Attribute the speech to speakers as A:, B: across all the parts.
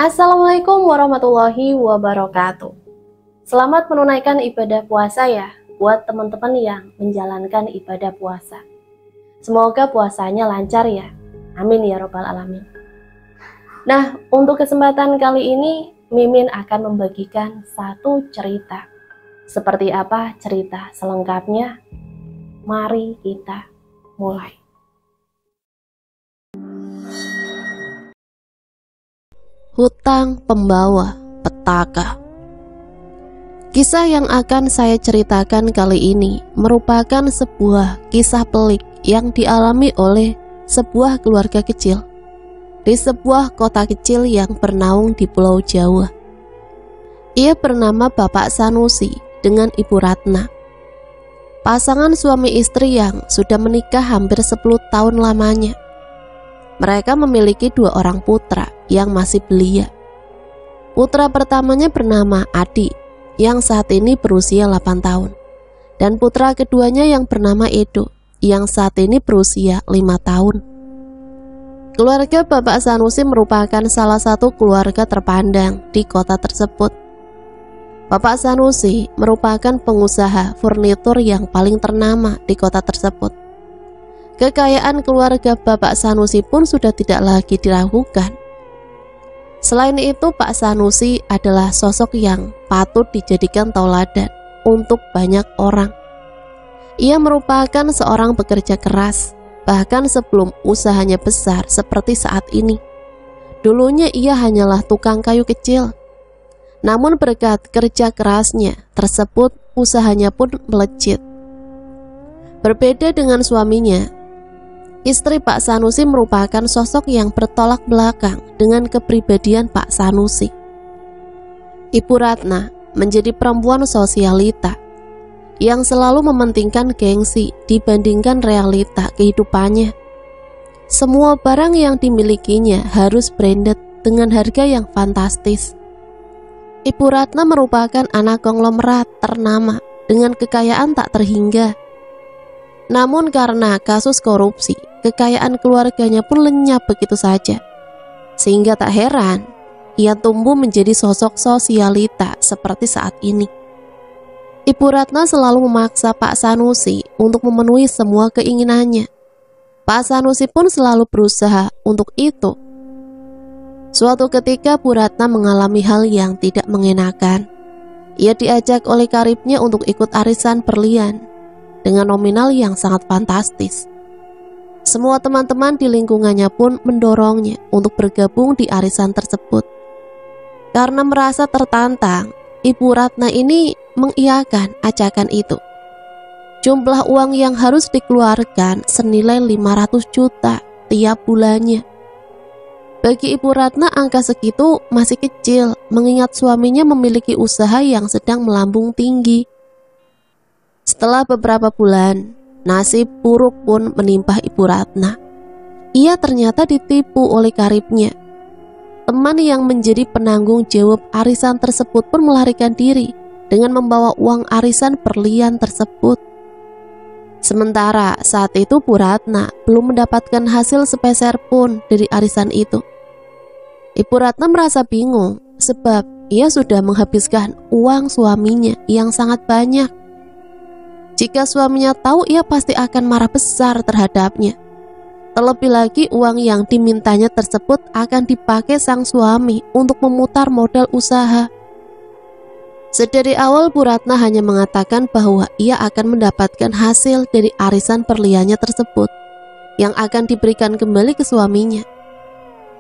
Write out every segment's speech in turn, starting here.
A: Assalamualaikum warahmatullahi wabarakatuh. Selamat menunaikan ibadah puasa ya buat teman-teman yang menjalankan ibadah puasa. Semoga puasanya lancar ya. Amin ya robbal alamin. Nah, untuk kesempatan kali ini Mimin akan membagikan satu cerita. Seperti apa cerita selengkapnya? Mari kita mulai.
B: Hutang pembawa petaka. Kisah yang akan saya ceritakan kali ini merupakan sebuah kisah pelik yang dialami oleh sebuah keluarga kecil di sebuah kota kecil yang bernaung di Pulau Jawa. Ia bernama Bapak Sanusi dengan Ibu Ratna. Pasangan suami istri yang sudah menikah hampir 10 tahun lamanya. Mereka memiliki 2 orang putra yang masih belia. Putra pertamanya bernama Adi, yang saat ini berusia 8 tahun. Dan putra keduanya yang bernama Edo, yang saat ini berusia 5 tahun. Keluarga Bapak Sanusi merupakan salah satu keluarga terpandang di kota tersebut. Bapak Sanusi merupakan pengusaha furnitur yang paling ternama di kota tersebut. Kekayaan keluarga Bapak Sanusi pun sudah tidak lagi diragukan. Selain itu, Pak Sanusi adalah sosok yang patut dijadikan tauladan untuk banyak orang. Ia merupakan seorang pekerja keras, bahkan sebelum usahanya besar seperti saat ini. Dulunya ia hanyalah tukang kayu kecil. Namun berkat kerja kerasnya tersebut, usahanya pun melejit. Berbeda dengan suaminya, istri Pak Sanusi merupakan sosok yang bertolak belakang dengan kepribadian Pak Sanusi. Ibu Ratna menjadi perempuan sosialita yang selalu mementingkan gengsi dibandingkan realita kehidupannya. Semua barang yang dimilikinya harus branded dengan harga yang fantastis. Ibu Ratna merupakan anak konglomerat ternama dengan kekayaan tak terhingga. Namun karena kasus korupsi, kekayaan keluarganya pun lenyap begitu saja. Sehingga tak heran, ia tumbuh menjadi sosok sosialita seperti saat ini. Ibu Ratna selalu memaksa Pak Sanusi untuk memenuhi semua keinginannya. Pak Sanusi pun selalu berusaha untuk itu. Suatu ketika Bu Ratna mengalami hal yang tidak mengenakan. Ia diajak oleh karibnya untuk ikut arisan berlian dengan nominal yang sangat fantastis. Semua teman-teman di lingkungannya pun mendorongnya untuk bergabung di arisan tersebut. Karena merasa tertantang, Ibu Ratna ini mengiyakan ajakan itu. Jumlah uang yang harus dikeluarkan senilai 500 juta tiap bulannya. Bagi Ibu Ratna angka segitu masih kecil, mengingat suaminya memiliki usaha yang sedang melambung tinggi. Setelah beberapa bulan, nasib buruk pun menimpa Ibu Ratna. Ia ternyata ditipu oleh karibnya. Teman yang menjadi penanggung jawab arisan tersebut pun melarikan diri dengan membawa uang arisan berlian tersebut. Sementara saat itu Bu Ratna belum mendapatkan hasil sepeser pun dari arisan itu. Ibu Ratna merasa bingung sebab ia sudah menghabiskan uang suaminya yang sangat banyak. Jika suaminya tahu, ia pasti akan marah besar terhadapnya. Terlebih lagi uang yang dimintanya tersebut akan dipakai sang suami untuk memutar modal usaha. Sedari awal Bu Ratna hanya mengatakan bahwa ia akan mendapatkan hasil dari arisan berliannya tersebut yang akan diberikan kembali ke suaminya.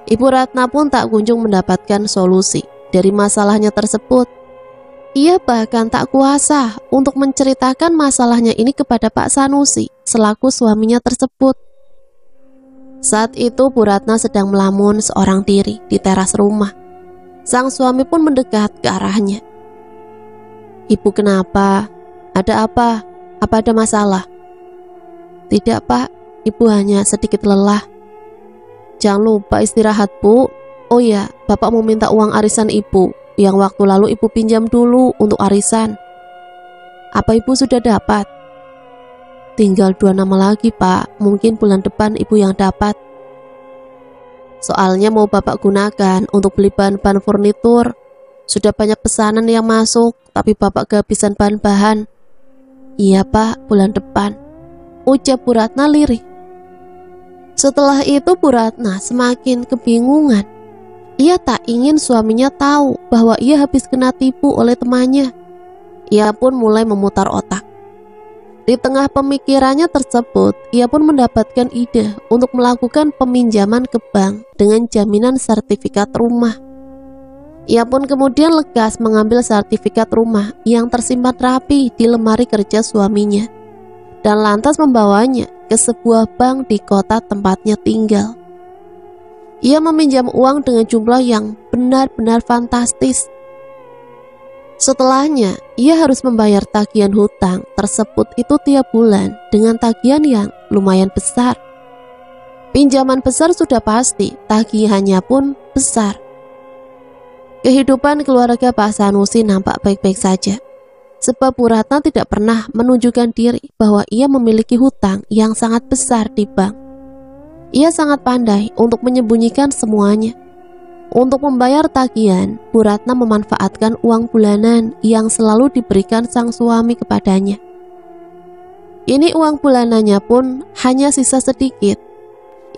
B: Ibu Ratna pun tak kunjung mendapatkan solusi dari masalahnya tersebut. Ia bahkan tak kuasa untuk menceritakan masalahnya ini kepada Pak Sanusi selaku suaminya tersebut. Saat itu Bu Ratna sedang melamun seorang diri di teras rumah. Sang suami pun mendekat ke arahnya. "Ibu kenapa? Ada apa? Apa ada masalah?" "Tidak Pak, Ibu hanya sedikit lelah." "Jangan lupa istirahat Bu. Oh ya, Bapak mau minta uang arisan Ibu yang waktu lalu Ibu pinjam dulu untuk arisan." "Apa Ibu sudah dapat?" "Tinggal 2 nama lagi Pak, mungkin bulan depan Ibu yang dapat." Soalnya mau Bapak gunakan untuk beli bahan-bahan furnitur. Sudah banyak pesanan yang masuk, tapi Bapak kehabisan bahan-bahan. Iya Pak, bulan depan, ucap Bu Ratna lirih. Setelah itu Bu Ratna semakin kebingungan. Ia tak ingin suaminya tahu bahwa ia habis kena tipu oleh temannya. Ia pun mulai memutar otak. Di tengah pemikirannya tersebut, ia pun mendapatkan ide untuk melakukan peminjaman ke bank dengan jaminan sertifikat rumah. Ia pun kemudian lekas mengambil sertifikat rumah yang tersimpan rapi di lemari kerja suaminya dan lantas membawanya ke sebuah bank di kota tempatnya tinggal. Ia meminjam uang dengan jumlah yang benar-benar fantastis. Setelahnya, ia harus membayar tagihan hutang tersebut itu tiap bulan dengan tagihan yang lumayan besar. Pinjaman besar sudah pasti, tagihannya pun besar. Kehidupan keluarga Pak Sanusi nampak baik-baik saja, sebab Bu Ratna tidak pernah menunjukkan diri bahwa ia memiliki hutang yang sangat besar di bank. Ia sangat pandai untuk menyembunyikan semuanya. Untuk membayar tagihan, Bu Ratna memanfaatkan uang bulanan yang selalu diberikan sang suami kepadanya. Ini uang bulanannya pun hanya sisa sedikit.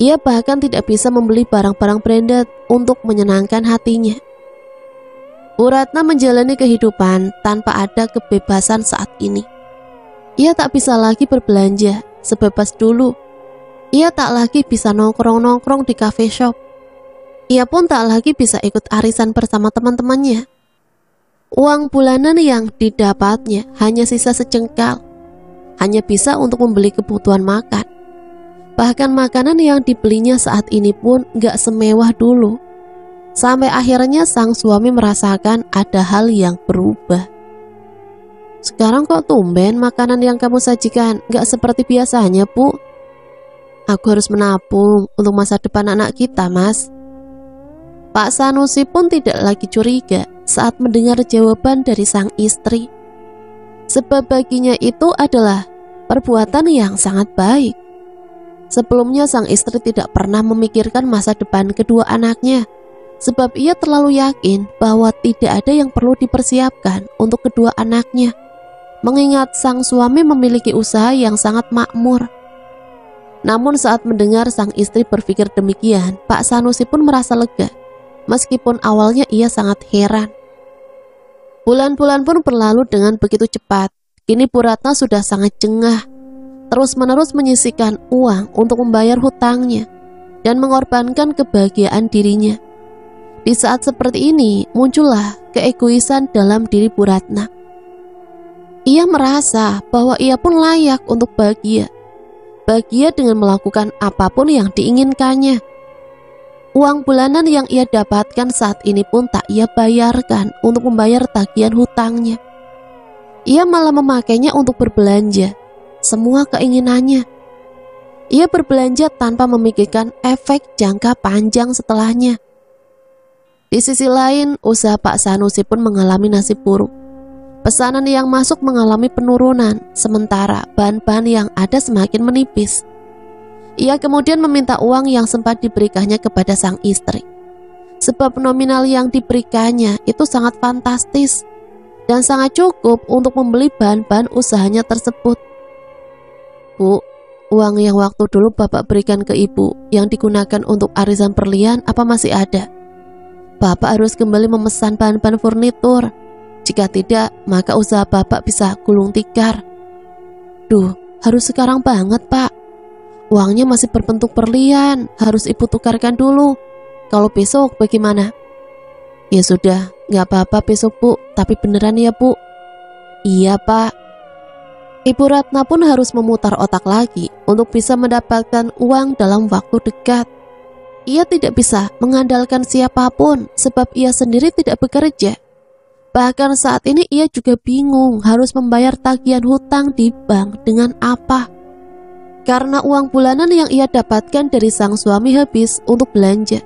B: Ia bahkan tidak bisa membeli barang-barang branded untuk menyenangkan hatinya. Bu Ratna menjalani kehidupan tanpa ada kebebasan saat ini. Ia tak bisa lagi berbelanja sebebas dulu. Ia tak lagi bisa nongkrong-nongkrong di cafe shop. Ia pun tak lagi bisa ikut arisan bersama teman-temannya. Uang bulanan yang didapatnya hanya sisa secengkal. Hanya bisa untuk membeli kebutuhan makan. Bahkan makanan yang dibelinya saat ini pun gak semewah dulu. Sampai akhirnya sang suami merasakan ada hal yang berubah. Sekarang kok tumben makanan yang kamu sajikan gak seperti biasanya, Bu? Aku harus menabung untuk masa depan anak kita, Mas. Pak Sanusi pun tidak lagi curiga saat mendengar jawaban dari sang istri. Sebab baginya itu adalah perbuatan yang sangat baik. Sebelumnya sang istri tidak pernah memikirkan masa depan kedua anaknya. Sebab ia terlalu yakin bahwa tidak ada yang perlu dipersiapkan untuk kedua anaknya. Mengingat sang suami memiliki usaha yang sangat makmur. Namun saat mendengar sang istri berpikir demikian, Pak Sanusi pun merasa lega. Meskipun awalnya ia sangat heran. Bulan-bulan pun berlalu dengan begitu cepat. Kini Bu Ratna sudah sangat jengah. Terus-menerus menyisihkan uang untuk membayar hutangnya dan mengorbankan kebahagiaan dirinya. Di saat seperti ini, muncullah keegoisan dalam diri Bu Ratna. Ia merasa bahwa ia pun layak untuk bahagia. Bahagia dengan melakukan apapun yang diinginkannya. Uang bulanan yang ia dapatkan saat ini pun tak ia bayarkan untuk membayar tagihan hutangnya. Ia malah memakainya untuk berbelanja, semua keinginannya. Ia berbelanja tanpa memikirkan efek jangka panjang setelahnya. Di sisi lain, usaha Pak Sanusi pun mengalami nasib buruk. Pesanan yang masuk mengalami penurunan, sementara bahan-bahan yang ada semakin menipis. Ia kemudian meminta uang yang sempat diberikannya kepada sang istri. Sebab nominal yang diberikannya itu sangat fantastis dan sangat cukup untuk membeli bahan-bahan usahanya tersebut. Bu, uang yang waktu dulu Bapak berikan ke Ibu yang digunakan untuk arisan berlian apa masih ada? Bapak harus kembali memesan bahan-bahan furnitur. Jika tidak, maka usaha Bapak bisa gulung tikar. Duh, harus sekarang banget, Pak. Uangnya masih berbentuk berlian, harus Ibu tukarkan dulu. Kalau besok bagaimana? Ya sudah, gak apa-apa besok, Bu. Tapi beneran ya, Bu? Iya, Pak. Ibu Ratna pun harus memutar otak lagi untuk bisa mendapatkan uang dalam waktu dekat. Ia tidak bisa mengandalkan siapapun sebab ia sendiri tidak bekerja. Bahkan saat ini ia juga bingung harus membayar tagihan hutang di bank dengan apa. Karena uang bulanan yang ia dapatkan dari sang suami habis untuk belanja.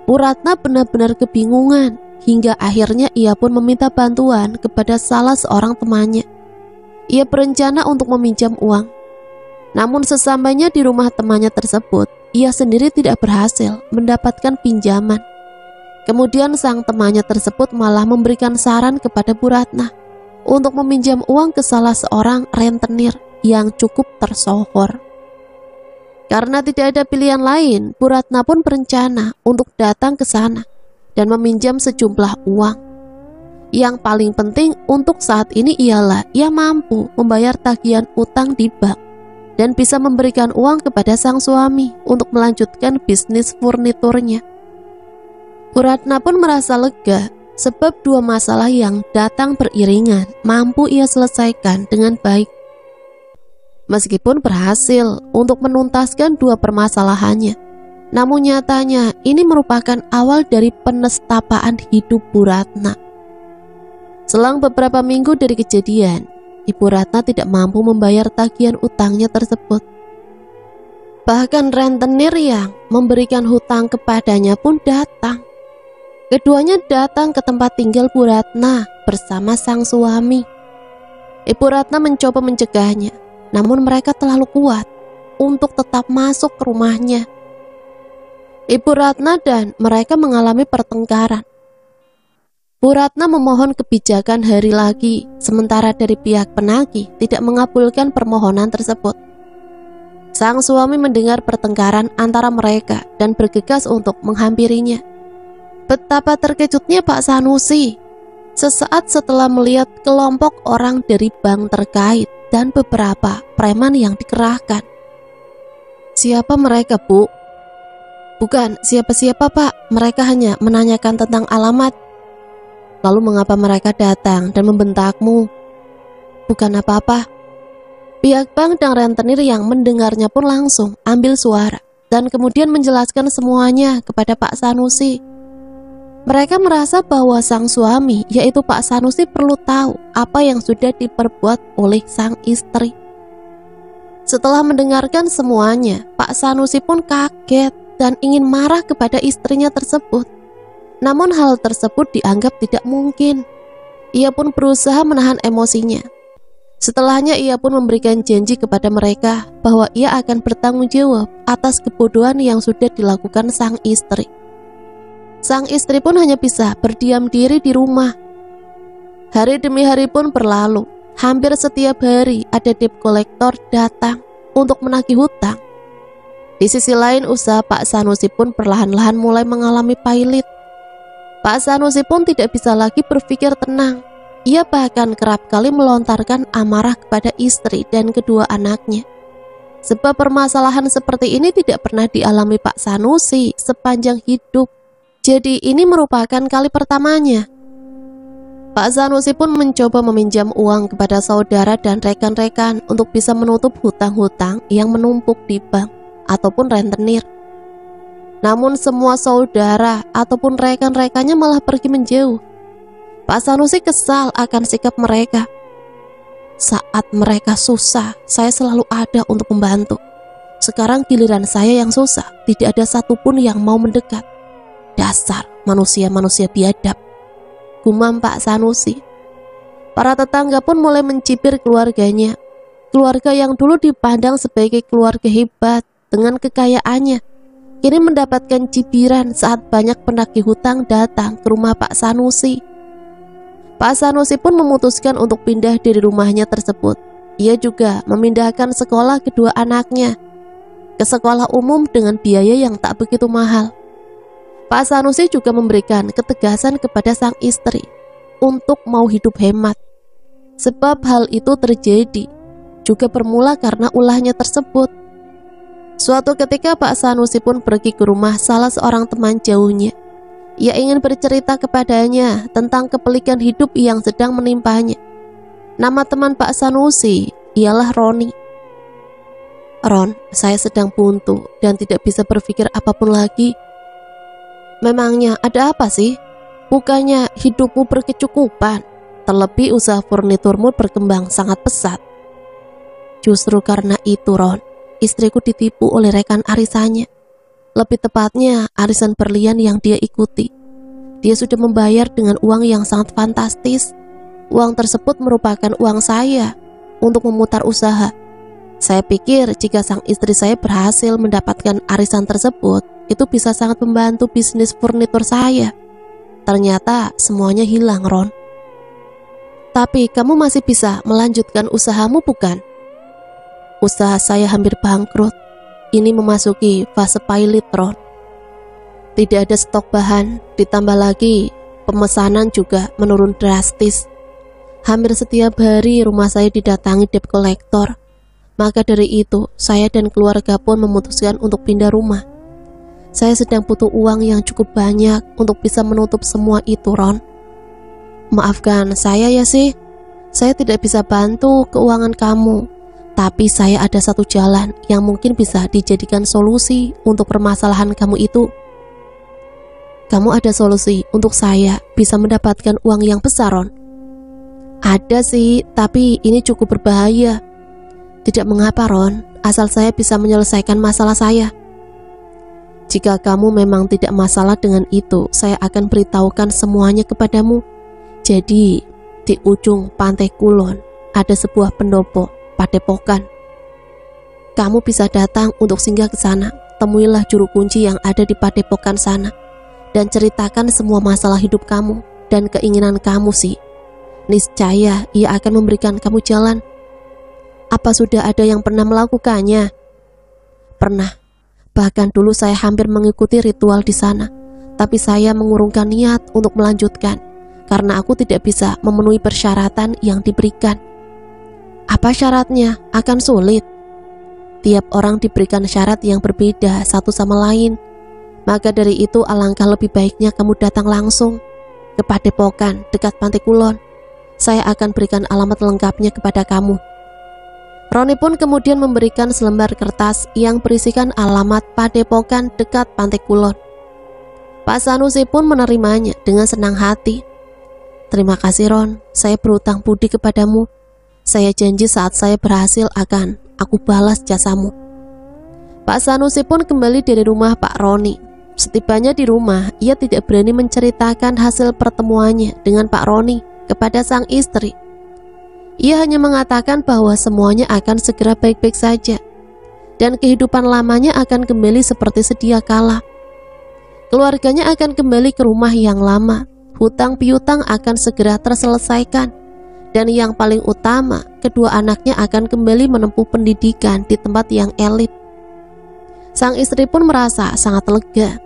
B: Bu Ratna benar-benar kebingungan hingga akhirnya ia pun meminta bantuan kepada salah seorang temannya. Ia berencana untuk meminjam uang. Namun sesampainya di rumah temannya tersebut, ia sendiri tidak berhasil mendapatkan pinjaman. Kemudian sang temannya tersebut malah memberikan saran kepada Bu Ratna untuk meminjam uang ke salah seorang rentenir yang cukup tersohor. Karena tidak ada pilihan lain, Bu Ratna pun berencana untuk datang ke sana dan meminjam sejumlah uang. Yang paling penting untuk saat ini ialah ia mampu membayar tagihan utang di bank dan bisa memberikan uang kepada sang suami untuk melanjutkan bisnis furniturnya. Bu Ratna pun merasa lega sebab dua masalah yang datang beriringan mampu ia selesaikan dengan baik. Meskipun berhasil untuk menuntaskan dua permasalahannya, namun nyatanya ini merupakan awal dari penestapaan hidup Bu Ratna. Selang beberapa minggu dari kejadian, Ibu Ratna tidak mampu membayar tagihan utangnya tersebut. Bahkan rentenir yang memberikan hutang kepadanya pun datang. Keduanya datang ke tempat tinggal Bu Ratna bersama sang suami. Ibu Ratna mencoba mencegahnya, namun mereka terlalu kuat untuk tetap masuk ke rumahnya. Ibu Ratna dan mereka mengalami pertengkaran. Bu Ratna memohon kebijakan hari lagi, sementara dari pihak penagih tidak mengabulkan permohonan tersebut. Sang suami mendengar pertengkaran antara mereka dan bergegas untuk menghampirinya. Betapa terkejutnya Pak Sanusi sesaat setelah melihat kelompok orang dari bank terkait dan beberapa preman yang dikerahkan. "Siapa mereka, Bu?" "Bukan siapa-siapa, Pak. Mereka hanya menanyakan tentang alamat." "Lalu mengapa mereka datang dan membentakmu?" "Bukan apa-apa." Pihak bank dan rentenir yang mendengarnya pun langsung ambil suara dan kemudian menjelaskan semuanya kepada Pak Sanusi. Mereka merasa bahwa sang suami, yaitu Pak Sanusi, perlu tahu apa yang sudah diperbuat oleh sang istri. Setelah mendengarkan semuanya, Pak Sanusi pun kaget dan ingin marah kepada istrinya tersebut. Namun hal tersebut dianggap tidak mungkin. Ia pun berusaha menahan emosinya. Setelahnya ia pun memberikan janji kepada mereka bahwa ia akan bertanggung jawab atas kebodohan yang sudah dilakukan sang istri. Sang istri pun hanya bisa berdiam diri di rumah. Hari demi hari pun berlalu. Hampir setiap hari ada debt collector datang untuk menagih hutang. Di sisi lain, usaha Pak Sanusi pun perlahan-lahan mulai mengalami pailit. Pak Sanusi pun tidak bisa lagi berpikir tenang. Ia bahkan kerap kali melontarkan amarah kepada istri dan kedua anaknya. Sebab permasalahan seperti ini tidak pernah dialami Pak Sanusi sepanjang hidup. Jadi ini merupakan kali pertamanya. Pak Sanusi pun mencoba meminjam uang kepada saudara dan rekan-rekan untuk bisa menutup hutang-hutang yang menumpuk di bank ataupun rentenir. Namun semua saudara ataupun rekan-rekannya malah pergi menjauh. Pak Sanusi kesal akan sikap mereka. Saat mereka susah, saya selalu ada untuk membantu. Sekarang giliran saya yang susah, tidak ada satupun yang mau mendekat. Dasar manusia-manusia biadab, gumam Pak Sanusi. Para tetangga pun mulai mencibir keluarganya. Keluarga yang dulu dipandang sebagai keluarga hebat dengan kekayaannya, kini mendapatkan cibiran saat banyak penagih hutang datang ke rumah Pak Sanusi. Pak Sanusi pun memutuskan untuk pindah dari rumahnya tersebut. Ia juga memindahkan sekolah kedua anaknya ke sekolah umum dengan biaya yang tak begitu mahal. Pak Sanusi juga memberikan ketegasan kepada sang istri untuk mau hidup hemat. Sebab hal itu terjadi juga bermula karena ulahnya tersebut. Suatu ketika Pak Sanusi pun pergi ke rumah salah seorang teman jauhnya. Ia ingin bercerita kepadanya tentang kepelikan hidup yang sedang menimpanya. Nama teman Pak Sanusi ialah Roni. "Ron, saya sedang buntu dan tidak bisa berpikir apapun lagi." "Memangnya ada apa sih? Bukannya hidupmu berkecukupan? Terlebih usaha furniturmu berkembang sangat pesat." "Justru karena itu, Ron, istriku ditipu oleh rekan arisannya. Lebih tepatnya arisan berlian yang dia ikuti. Dia sudah membayar dengan uang yang sangat fantastis. Uang tersebut merupakan uang saya untuk memutar usaha. Saya pikir jika sang istri saya berhasil mendapatkan arisan tersebut, itu bisa sangat membantu bisnis furnitur saya. Ternyata semuanya hilang, Ron. Tapi kamu masih bisa melanjutkan usahamu, bukan? Usaha saya hampir bangkrut. Ini memasuki fase pilot, Ron. Tidak ada stok bahan, ditambah lagi pemesanan juga menurun drastis. Hampir setiap hari rumah saya didatangi debt collector. Maka dari itu, saya dan keluarga pun memutuskan untuk pindah rumah. Saya sedang butuh uang yang cukup banyak untuk bisa menutup semua itu, Ron. Maafkan saya ya sih, saya tidak bisa bantu keuangan kamu. Tapi saya ada satu jalan yang mungkin bisa dijadikan solusi untuk permasalahan kamu itu. Kamu ada solusi untuk saya bisa mendapatkan uang yang besar, Ron? Ada sih, tapi ini cukup berbahaya. Tidak mengapa, Ron, asal saya bisa menyelesaikan masalah saya. Jika kamu memang tidak masalah dengan itu, saya akan beritahukan semuanya kepadamu. Jadi, di ujung pantai Kulon ada sebuah pendopo padepokan. Kamu bisa datang untuk singgah ke sana. Temuilah juru kunci yang ada di padepokan sana dan ceritakan semua masalah hidup kamu dan keinginan kamu sih. Niscaya ia akan memberikan kamu jalan. Apa sudah ada yang pernah melakukannya? Pernah. Bahkan dulu saya hampir mengikuti ritual di sana, tapi saya mengurungkan niat untuk melanjutkan karena aku tidak bisa memenuhi persyaratan yang diberikan. Apa syaratnya? Akan sulit. Tiap orang diberikan syarat yang berbeda satu sama lain. Maka dari itu alangkah lebih baiknya kamu datang langsung ke padepokan dekat Pantai Kulon. Saya akan berikan alamat lengkapnya kepada kamu. Roni pun kemudian memberikan selembar kertas yang berisikan alamat padepokan dekat Pantai Kulon. Pak Sanusi pun menerimanya dengan senang hati. Terima kasih, Ron, saya berutang budi kepadamu. Saya janji saat saya berhasil akan aku balas jasamu. Pak Sanusi pun kembali dari rumah Pak Roni. Setibanya di rumah, ia tidak berani menceritakan hasil pertemuannya dengan Pak Roni kepada sang istri. Ia hanya mengatakan bahwa semuanya akan segera baik-baik saja dan kehidupan lamanya akan kembali seperti sedia kala. Keluarganya akan kembali ke rumah yang lama, hutang piutang akan segera terselesaikan, dan yang paling utama, kedua anaknya akan kembali menempuh pendidikan di tempat yang elit. Sang istri pun merasa sangat lega.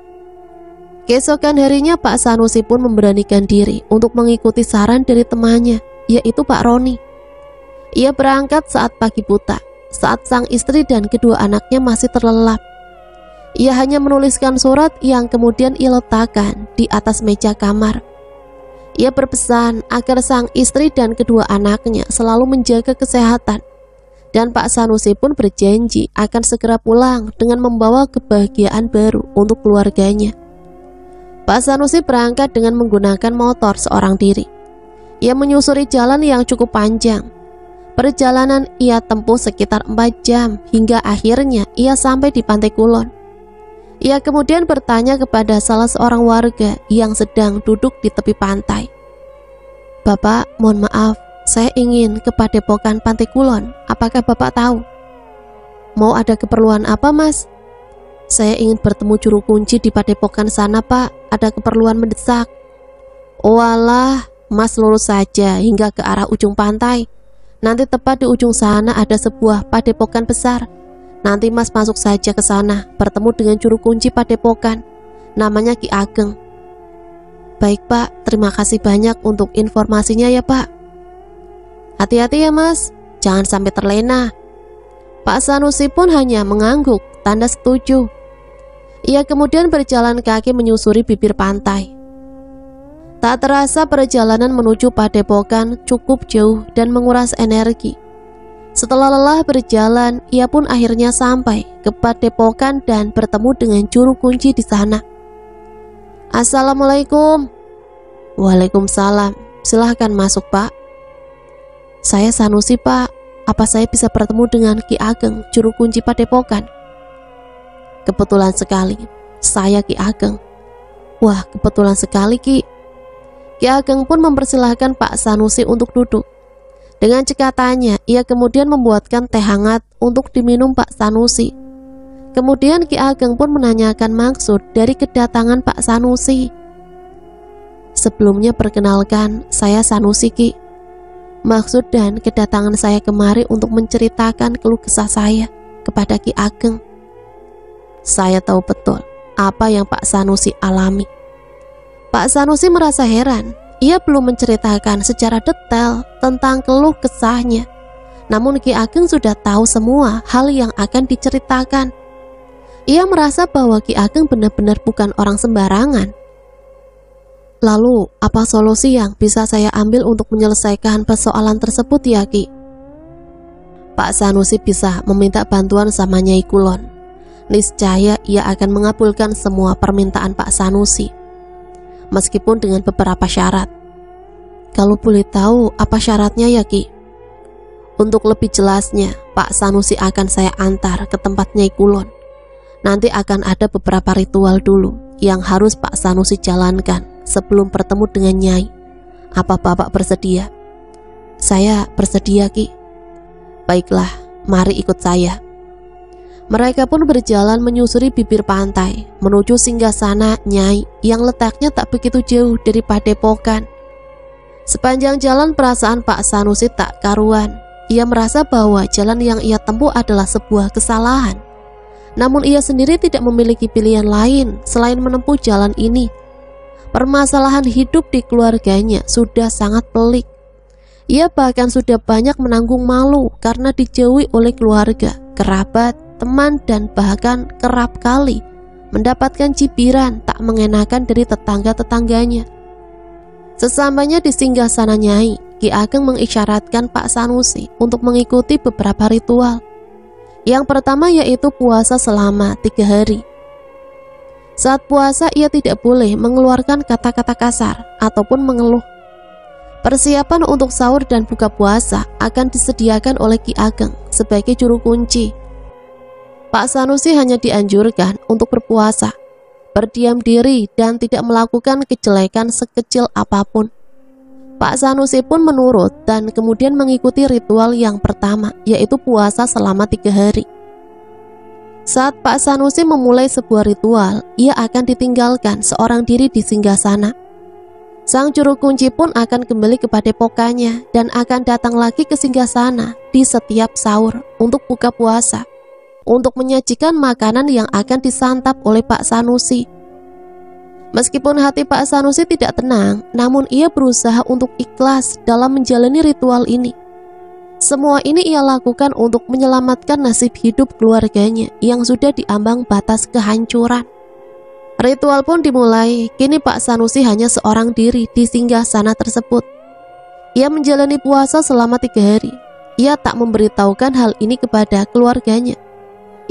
B: Keesokan harinya Pak Sanusi pun memberanikan diri untuk mengikuti saran dari temannya, yaitu Pak Roni. Ia berangkat saat pagi buta, saat sang istri dan kedua anaknya masih terlelap. Ia hanya menuliskan surat yang kemudian ia letakkan di atas meja kamar. Ia berpesan agar sang istri dan kedua anaknya selalu menjaga kesehatan. Dan Pak Sanusi pun berjanji akan segera pulang dengan membawa kebahagiaan baru untuk keluarganya. Pak Sanusi berangkat dengan menggunakan motor seorang diri. Ia menyusuri jalan yang cukup panjang. Perjalanan ia tempuh sekitar 4 jam hingga akhirnya ia sampai di Pantai Kulon. Ia kemudian bertanya kepada salah seorang warga yang sedang duduk di tepi pantai. Bapak, mohon maaf, saya ingin ke padepokan Pantai Kulon. Apakah Bapak tahu? Mau ada keperluan apa, Mas? Saya ingin bertemu juru kunci di padepokan sana, Pak. Ada keperluan mendesak. Oh alah, Mas lurus saja hingga ke arah ujung pantai. Nanti tepat di ujung sana ada sebuah padepokan besar. Nanti Mas masuk saja ke sana, bertemu dengan juru kunci padepokan. Namanya Ki Ageng. Baik Pak, terima kasih banyak untuk informasinya ya Pak. Hati-hati ya Mas, jangan sampai terlena. Pak Sanusi pun hanya mengangguk, tanda setuju. Ia kemudian berjalan kaki menyusuri bibir pantai. Tak terasa perjalanan menuju padepokan cukup jauh dan menguras energi. Setelah lelah berjalan, ia pun akhirnya sampai ke padepokan dan bertemu dengan juru kunci di sana. Assalamualaikum. Waalaikumsalam. Silahkan masuk Pak. Saya Sanusi Pak. Apa saya bisa bertemu dengan Ki Ageng, juru kunci padepokan? Kebetulan sekali, saya Ki Ageng. Wah, kebetulan sekali Ki. Ki Ageng pun mempersilahkan Pak Sanusi untuk duduk. Dengan cekatannya, ia kemudian membuatkan teh hangat untuk diminum Pak Sanusi. Kemudian Ki Ageng pun menanyakan maksud dari kedatangan Pak Sanusi. Sebelumnya perkenalkan, saya Sanusi Ki. Maksud dan kedatangan saya kemari untuk menceritakan keluh kesah saya kepada Ki Ageng. Saya tahu betul apa yang Pak Sanusi alami. Pak Sanusi merasa heran. Ia belum menceritakan secara detail tentang keluh kesahnya. Namun Ki Ageng sudah tahu semua hal yang akan diceritakan. Ia merasa bahwa Ki Ageng benar-benar bukan orang sembarangan. Lalu, apa solusi yang bisa saya ambil untuk menyelesaikan persoalan tersebut ya Ki? Pak Sanusi bisa meminta bantuan sama Nyai Kulon. Niscaya ia akan mengabulkan semua permintaan Pak Sanusi, meskipun dengan beberapa syarat. Kalau boleh tahu apa syaratnya ya Ki? Untuk lebih jelasnya, Pak Sanusi akan saya antar ke tempat Nyai Kulon. Nanti akan ada beberapa ritual dulu yang harus Pak Sanusi jalankan sebelum bertemu dengan Nyai. Apa Bapak bersedia? Saya bersedia Ki. Baiklah, mari ikut saya. Mereka pun berjalan menyusuri bibir pantai menuju singgasana Nyai yang letaknya tak begitu jauh dari padepokan. Sepanjang jalan perasaan Pak Sanusi tak karuan. Ia merasa bahwa jalan yang ia tempuh adalah sebuah kesalahan. Namun ia sendiri tidak memiliki pilihan lain selain menempuh jalan ini. Permasalahan hidup di keluarganya sudah sangat pelik. Ia bahkan sudah banyak menanggung malu karena dijauhi oleh keluarga, kerabat, teman, dan bahkan kerap kali mendapatkan cibiran tak mengenakan dari tetangga-tetangganya. Sesampainya di singgasana Nyai, Ki Ageng mengisyaratkan Pak Sanusi untuk mengikuti beberapa ritual. Yang pertama yaitu puasa selama 3 hari. Saat puasa ia tidak boleh mengeluarkan kata-kata kasar ataupun mengeluh. Persiapan untuk sahur dan buka puasa akan disediakan oleh Ki Ageng sebagai juru kunci. Pak Sanusi hanya dianjurkan untuk berpuasa, berdiam diri, dan tidak melakukan kejelekan sekecil apapun. Pak Sanusi pun menurut dan kemudian mengikuti ritual yang pertama, yaitu puasa selama 3 hari. Saat Pak Sanusi memulai sebuah ritual, ia akan ditinggalkan seorang diri di singgasana. Sang juru kunci pun akan kembali ke padepokannya dan akan datang lagi ke singgasana di setiap sahur untuk buka puasa, untuk menyajikan makanan yang akan disantap oleh Pak Sanusi. Meskipun hati Pak Sanusi tidak tenang, namun ia berusaha untuk ikhlas dalam menjalani ritual ini. Semua ini ia lakukan untuk menyelamatkan nasib hidup keluarganya yang sudah diambang batas kehancuran. Ritual pun dimulai. Kini Pak Sanusi hanya seorang diri di singgasana tersebut. Ia menjalani puasa selama 3 hari. Ia tak memberitahukan hal ini kepada keluarganya.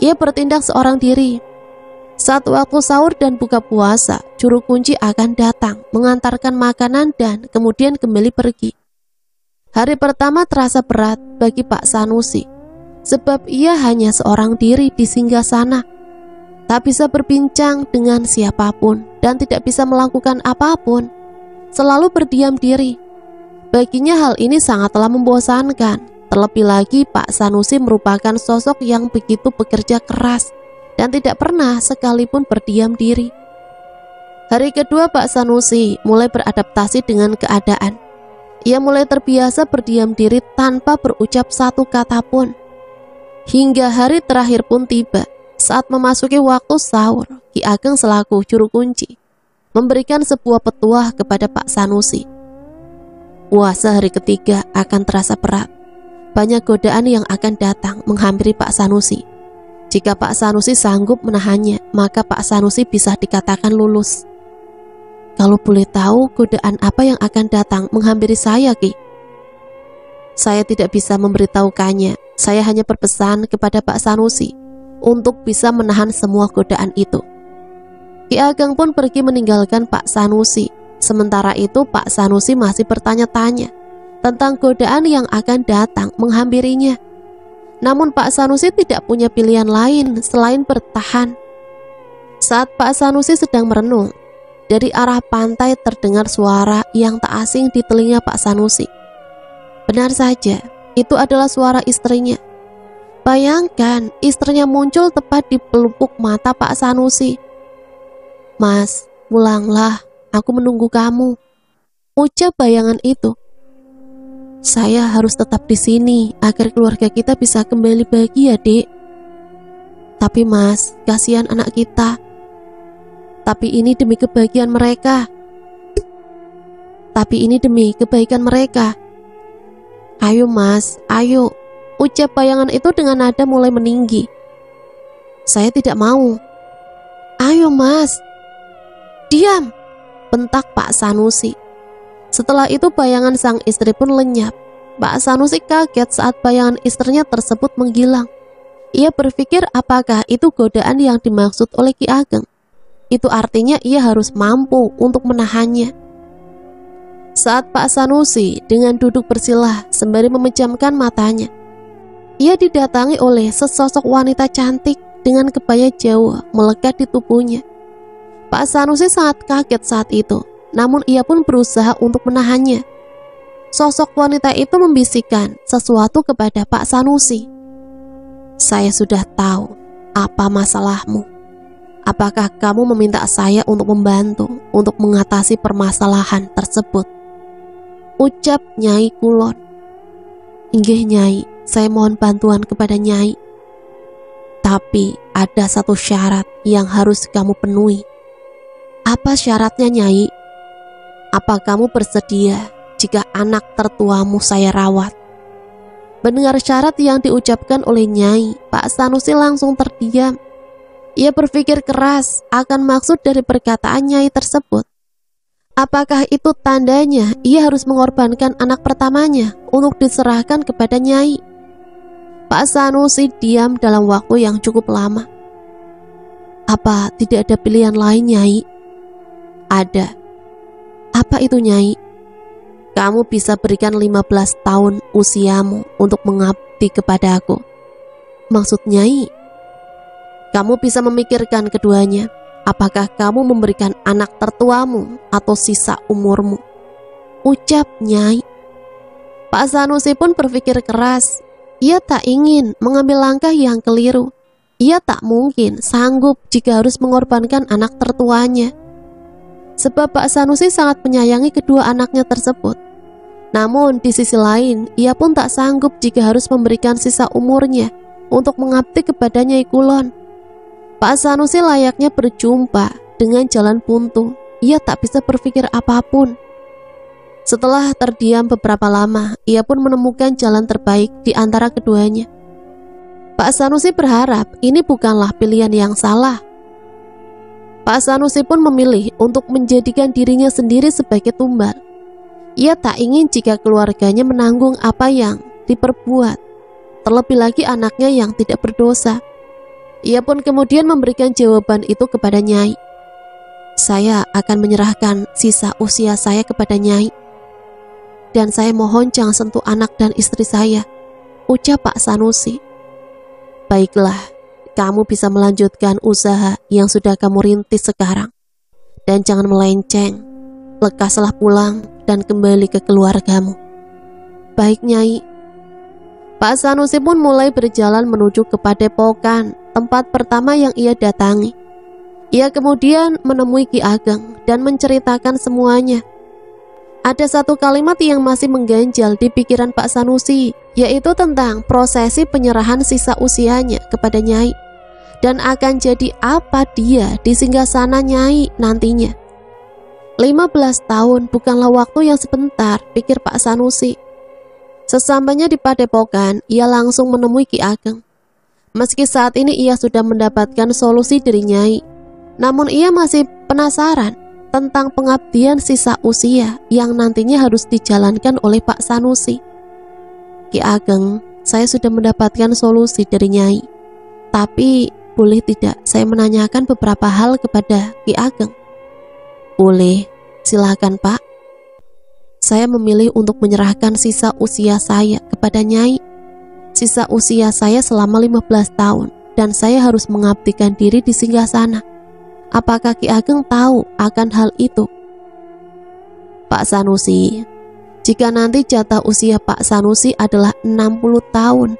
B: Ia bertindak seorang diri. Saat waktu sahur dan buka puasa, juru kunci akan datang, mengantarkan makanan dan kemudian kembali pergi. Hari pertama terasa berat bagi Pak Sanusi, sebab ia hanya seorang diri di singgasana. Tak bisa berbincang dengan siapapun dan tidak bisa melakukan apapun. Selalu berdiam diri. Baginya hal ini sangatlah membosankan. Terlebih lagi Pak Sanusi merupakan sosok yang begitu bekerja keras dan tidak pernah sekalipun berdiam diri. Hari kedua Pak Sanusi mulai beradaptasi dengan keadaan. Ia mulai terbiasa berdiam diri tanpa berucap satu kata pun. Hingga hari terakhir pun tiba. Saat memasuki waktu sahur, Ki Ageng selaku juru kunci memberikan sebuah petuah kepada Pak Sanusi. Puasa hari ketiga akan terasa berat. Banyak godaan yang akan datang menghampiri Pak Sanusi. Jika Pak Sanusi sanggup menahannya, maka Pak Sanusi bisa dikatakan lulus. Kalau boleh tahu godaan apa yang akan datang menghampiri saya, Ki? Saya tidak bisa memberitahukannya. Saya hanya berpesan kepada Pak Sanusi untuk bisa menahan semua godaan itu. Ki Ageng pun pergi meninggalkan Pak Sanusi. Sementara itu Pak Sanusi masih bertanya-tanya tentang godaan yang akan datang menghampirinya. Namun Pak Sanusi tidak punya pilihan lain selain bertahan. Saat Pak Sanusi sedang merenung, dari arah pantai terdengar suara yang tak asing di telinga Pak Sanusi. Benar saja, itu adalah suara istrinya. Bayangkan, istrinya muncul tepat di pelupuk mata Pak Sanusi. "Mas, pulanglah, aku menunggu kamu," ucap bayangan itu. "Saya harus tetap di sini agar keluarga kita bisa kembali bahagia, Dek." "Tapi Mas, kasihan anak kita." "Tapi ini demi kebahagiaan mereka." "Tapi ini demi kebaikan mereka." "Ayo Mas, ayo," ucap bayangan itu dengan nada mulai meninggi. "Saya tidak mau." "Ayo Mas." "Diam," bentak Pak Sanusi. Setelah itu bayangan sang istri pun lenyap. Pak Sanusi kaget saat bayangan istrinya tersebut menghilang. Ia berpikir apakah itu godaan yang dimaksud oleh Ki Ageng. Itu artinya ia harus mampu untuk menahannya. Saat Pak Sanusi dengan duduk bersila sembari memejamkan matanya, ia didatangi oleh sesosok wanita cantik dengan kebaya Jawa melekat di tubuhnya. Pak Sanusi sangat kaget saat itu, namun ia pun berusaha untuk menahannya. Sosok wanita itu membisikkan sesuatu kepada Pak Sanusi. "Saya sudah tahu apa masalahmu. Apakah kamu meminta saya untuk membantu untuk mengatasi permasalahan tersebut?" ucap Nyai Kulon. "Inggih Nyai, saya mohon bantuan kepada Nyai. Tapi ada satu syarat yang harus kamu penuhi." "Apa syaratnya Nyai?" "Apa kamu bersedia jika anak tertuamu saya rawat?" Mendengar syarat yang diucapkan oleh Nyai, Pak Sanusi langsung terdiam. Ia berpikir keras akan maksud dari perkataan Nyai tersebut. Apakah itu tandanya ia harus mengorbankan anak pertamanya untuk diserahkan kepada Nyai? Pak Sanusi diam dalam waktu yang cukup lama. "Apa tidak ada pilihan lain Nyai?" "Ada." "Apa itu Nyai?" "Kamu bisa berikan 15 tahun usiamu untuk mengabdi kepada aku." "Maksud Nyai?" "Kamu bisa memikirkan keduanya. Apakah kamu memberikan anak tertuamu atau sisa umurmu?" ucap Nyai. Pak Sanusi pun berpikir keras. Ia tak ingin mengambil langkah yang keliru. Ia tak mungkin sanggup jika harus mengorbankan anak tertuanya. Sebab Pak Sanusi sangat menyayangi kedua anaknya tersebut. Namun di sisi lain, ia pun tak sanggup jika harus memberikan sisa umurnya untuk mengabdi kepada Nyai Kulon. Pak Sanusi layaknya berjumpa dengan jalan buntu. Ia tak bisa berpikir apapun. Setelah terdiam beberapa lama, ia pun menemukan jalan terbaik di antara keduanya. Pak Sanusi berharap ini bukanlah pilihan yang salah. Pak Sanusi pun memilih untuk menjadikan dirinya sendiri sebagai tumbal. Ia tak ingin jika keluarganya menanggung apa yang diperbuat, terlebih lagi anaknya yang tidak berdosa. Ia pun kemudian memberikan jawaban itu kepada Nyai. "Saya akan menyerahkan sisa usia saya kepada Nyai. Dan saya mohon jangan sentuh anak dan istri saya," ucap Pak Sanusi. "Baiklah, kamu bisa melanjutkan usaha yang sudah kamu rintis sekarang. Dan jangan melenceng, lekaslah pulang dan kembali ke keluargamu." "Baik Nyai." Pak Sanusi pun mulai berjalan menuju ke Padepokan, tempat pertama yang ia datangi. Ia kemudian menemui Ki Ageng dan menceritakan semuanya. Ada satu kalimat yang masih mengganjal di pikiran Pak Sanusi, yaitu tentang prosesi penyerahan sisa usianya kepada Nyai, dan akan jadi apa dia di singgasana Nyai nantinya. 15 tahun bukanlah waktu yang sebentar, pikir Pak Sanusi. Sesampainya di Padepokan, ia langsung menemui Ki Ageng. Meski saat ini ia sudah mendapatkan solusi dari Nyai, namun ia masih penasaran tentang pengabdian sisa usia yang nantinya harus dijalankan oleh Pak Sanusi. "Ki Ageng, saya sudah mendapatkan solusi dari Nyai. Tapi boleh tidak saya menanyakan beberapa hal kepada Ki Ageng?" "Boleh, silakan Pak." "Saya memilih untuk menyerahkan sisa usia saya kepada Nyai. Sisa usia saya selama 15 tahun dan saya harus mengabdikan diri di singgasana. Apakah Ki Ageng tahu akan hal itu?" "Pak Sanusi, Jika nanti jatah usia Pak Sanusi adalah 60 tahun,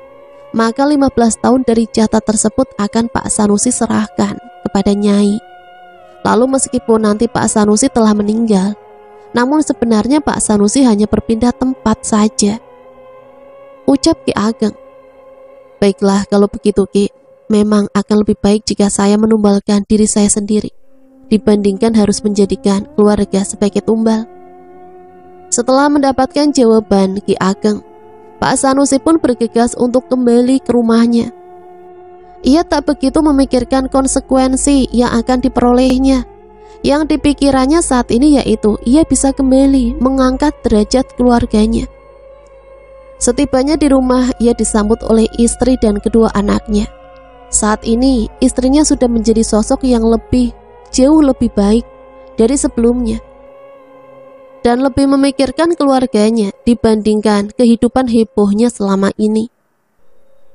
B: maka 15 tahun dari jatah tersebut akan Pak Sanusi serahkan kepada Nyai. Lalu meskipun nanti Pak Sanusi telah meninggal, namun sebenarnya Pak Sanusi hanya berpindah tempat saja, ucap Ki Ageng. Baiklah kalau begitu Ki, memang akan lebih baik jika saya menumbalkan diri saya sendiri dibandingkan harus menjadikan keluarga sebagai tumbal. Setelah mendapatkan jawaban Ki Ageng, Pak Sanusi pun bergegas untuk kembali ke rumahnya. Ia tak begitu memikirkan konsekuensi yang akan diperolehnya. Yang dipikirannya saat ini yaitu ia bisa kembali mengangkat derajat keluarganya. Setibanya di rumah, ia disambut oleh istri dan kedua anaknya. Saat ini istrinya sudah menjadi sosok yang jauh lebih baik dari sebelumnya, dan lebih memikirkan keluarganya dibandingkan kehidupan hebohnya selama ini.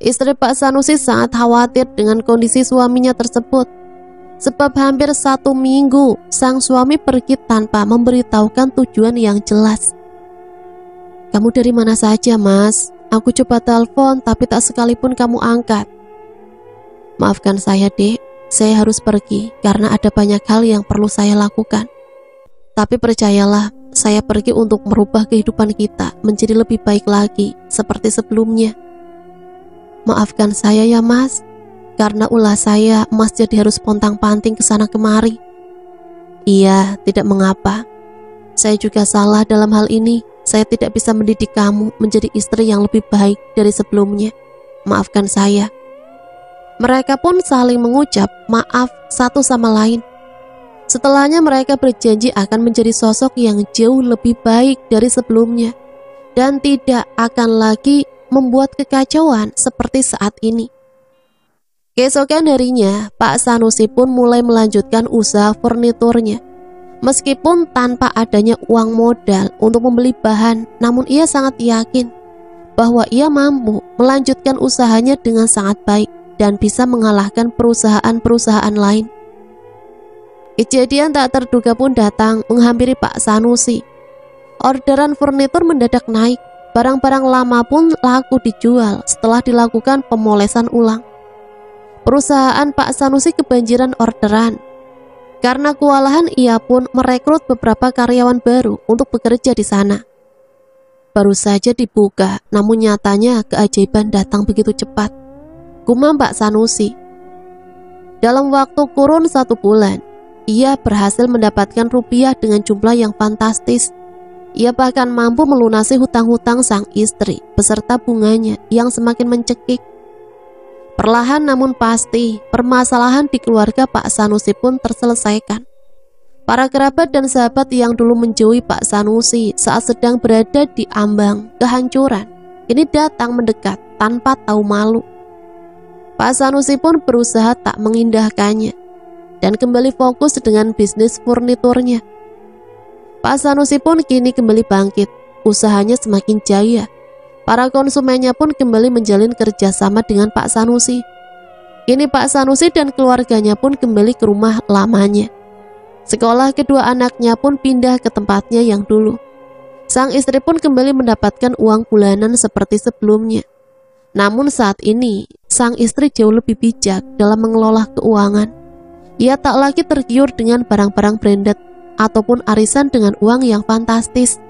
B: Istri Pak Sanusi sangat khawatir dengan kondisi suaminya tersebut, sebab hampir 1 minggu sang suami pergi tanpa memberitahukan tujuan yang jelas. Kamu dari mana saja, Mas? Aku coba telepon tapi tak sekalipun kamu angkat. Maafkan saya, Dek. Saya harus pergi karena ada banyak hal yang perlu saya lakukan. Tapi percayalah, saya pergi untuk merubah kehidupan kita menjadi lebih baik lagi seperti sebelumnya. Maafkan saya ya Mas, karena ulah saya Mas jadi harus pontang-panting ke sana kemari. Iya, tidak mengapa. Saya juga salah dalam hal ini. Saya tidak bisa mendidik kamu menjadi istri yang lebih baik dari sebelumnya. Maafkan saya. Mereka pun saling mengucap maaf satu sama lain. Setelahnya mereka berjanji akan menjadi sosok yang jauh lebih baik dari sebelumnya dan tidak akan lagi membuat kekacauan seperti saat ini. Keesokan harinya, Pak Sanusi pun mulai melanjutkan usaha furniturnya. Meskipun tanpa adanya uang modal untuk membeli bahan, namun ia sangat yakin bahwa ia mampu melanjutkan usahanya dengan sangat baik dan bisa mengalahkan perusahaan-perusahaan lain. Kejadian tak terduga pun datang menghampiri Pak Sanusi. Orderan furnitur mendadak naik. Barang-barang lama pun laku dijual setelah dilakukan pemolesan ulang. Perusahaan Pak Sanusi kebanjiran orderan. Karena kewalahan, ia pun merekrut beberapa karyawan baru untuk bekerja di sana. Baru saja dibuka, namun nyatanya keajaiban datang begitu cepat. Gumam Pak Sanusi. Dalam waktu kurun 1 bulan, ia berhasil mendapatkan rupiah dengan jumlah yang fantastis. Ia bahkan mampu melunasi hutang-hutang sang istri beserta bunganya yang semakin mencekik. Perlahan namun pasti, permasalahan di keluarga Pak Sanusi pun terselesaikan. Para kerabat dan sahabat yang dulu menjauhi Pak Sanusi saat sedang berada di ambang kehancuran, kini datang mendekat tanpa tahu malu. Pak Sanusi pun berusaha tak mengindahkannya dan kembali fokus dengan bisnis furniturnya. Pak Sanusi pun kini kembali bangkit, usahanya semakin jaya. Para konsumennya pun kembali menjalin kerjasama dengan Pak Sanusi. Kini Pak Sanusi dan keluarganya pun kembali ke rumah lamanya. Sekolah kedua anaknya pun pindah ke tempatnya yang dulu. Sang istri pun kembali mendapatkan uang bulanan seperti sebelumnya. Namun saat ini, sang istri jauh lebih bijak dalam mengelola keuangan. Ia tak lagi tergiur dengan barang-barang branded ataupun arisan dengan uang yang fantastis.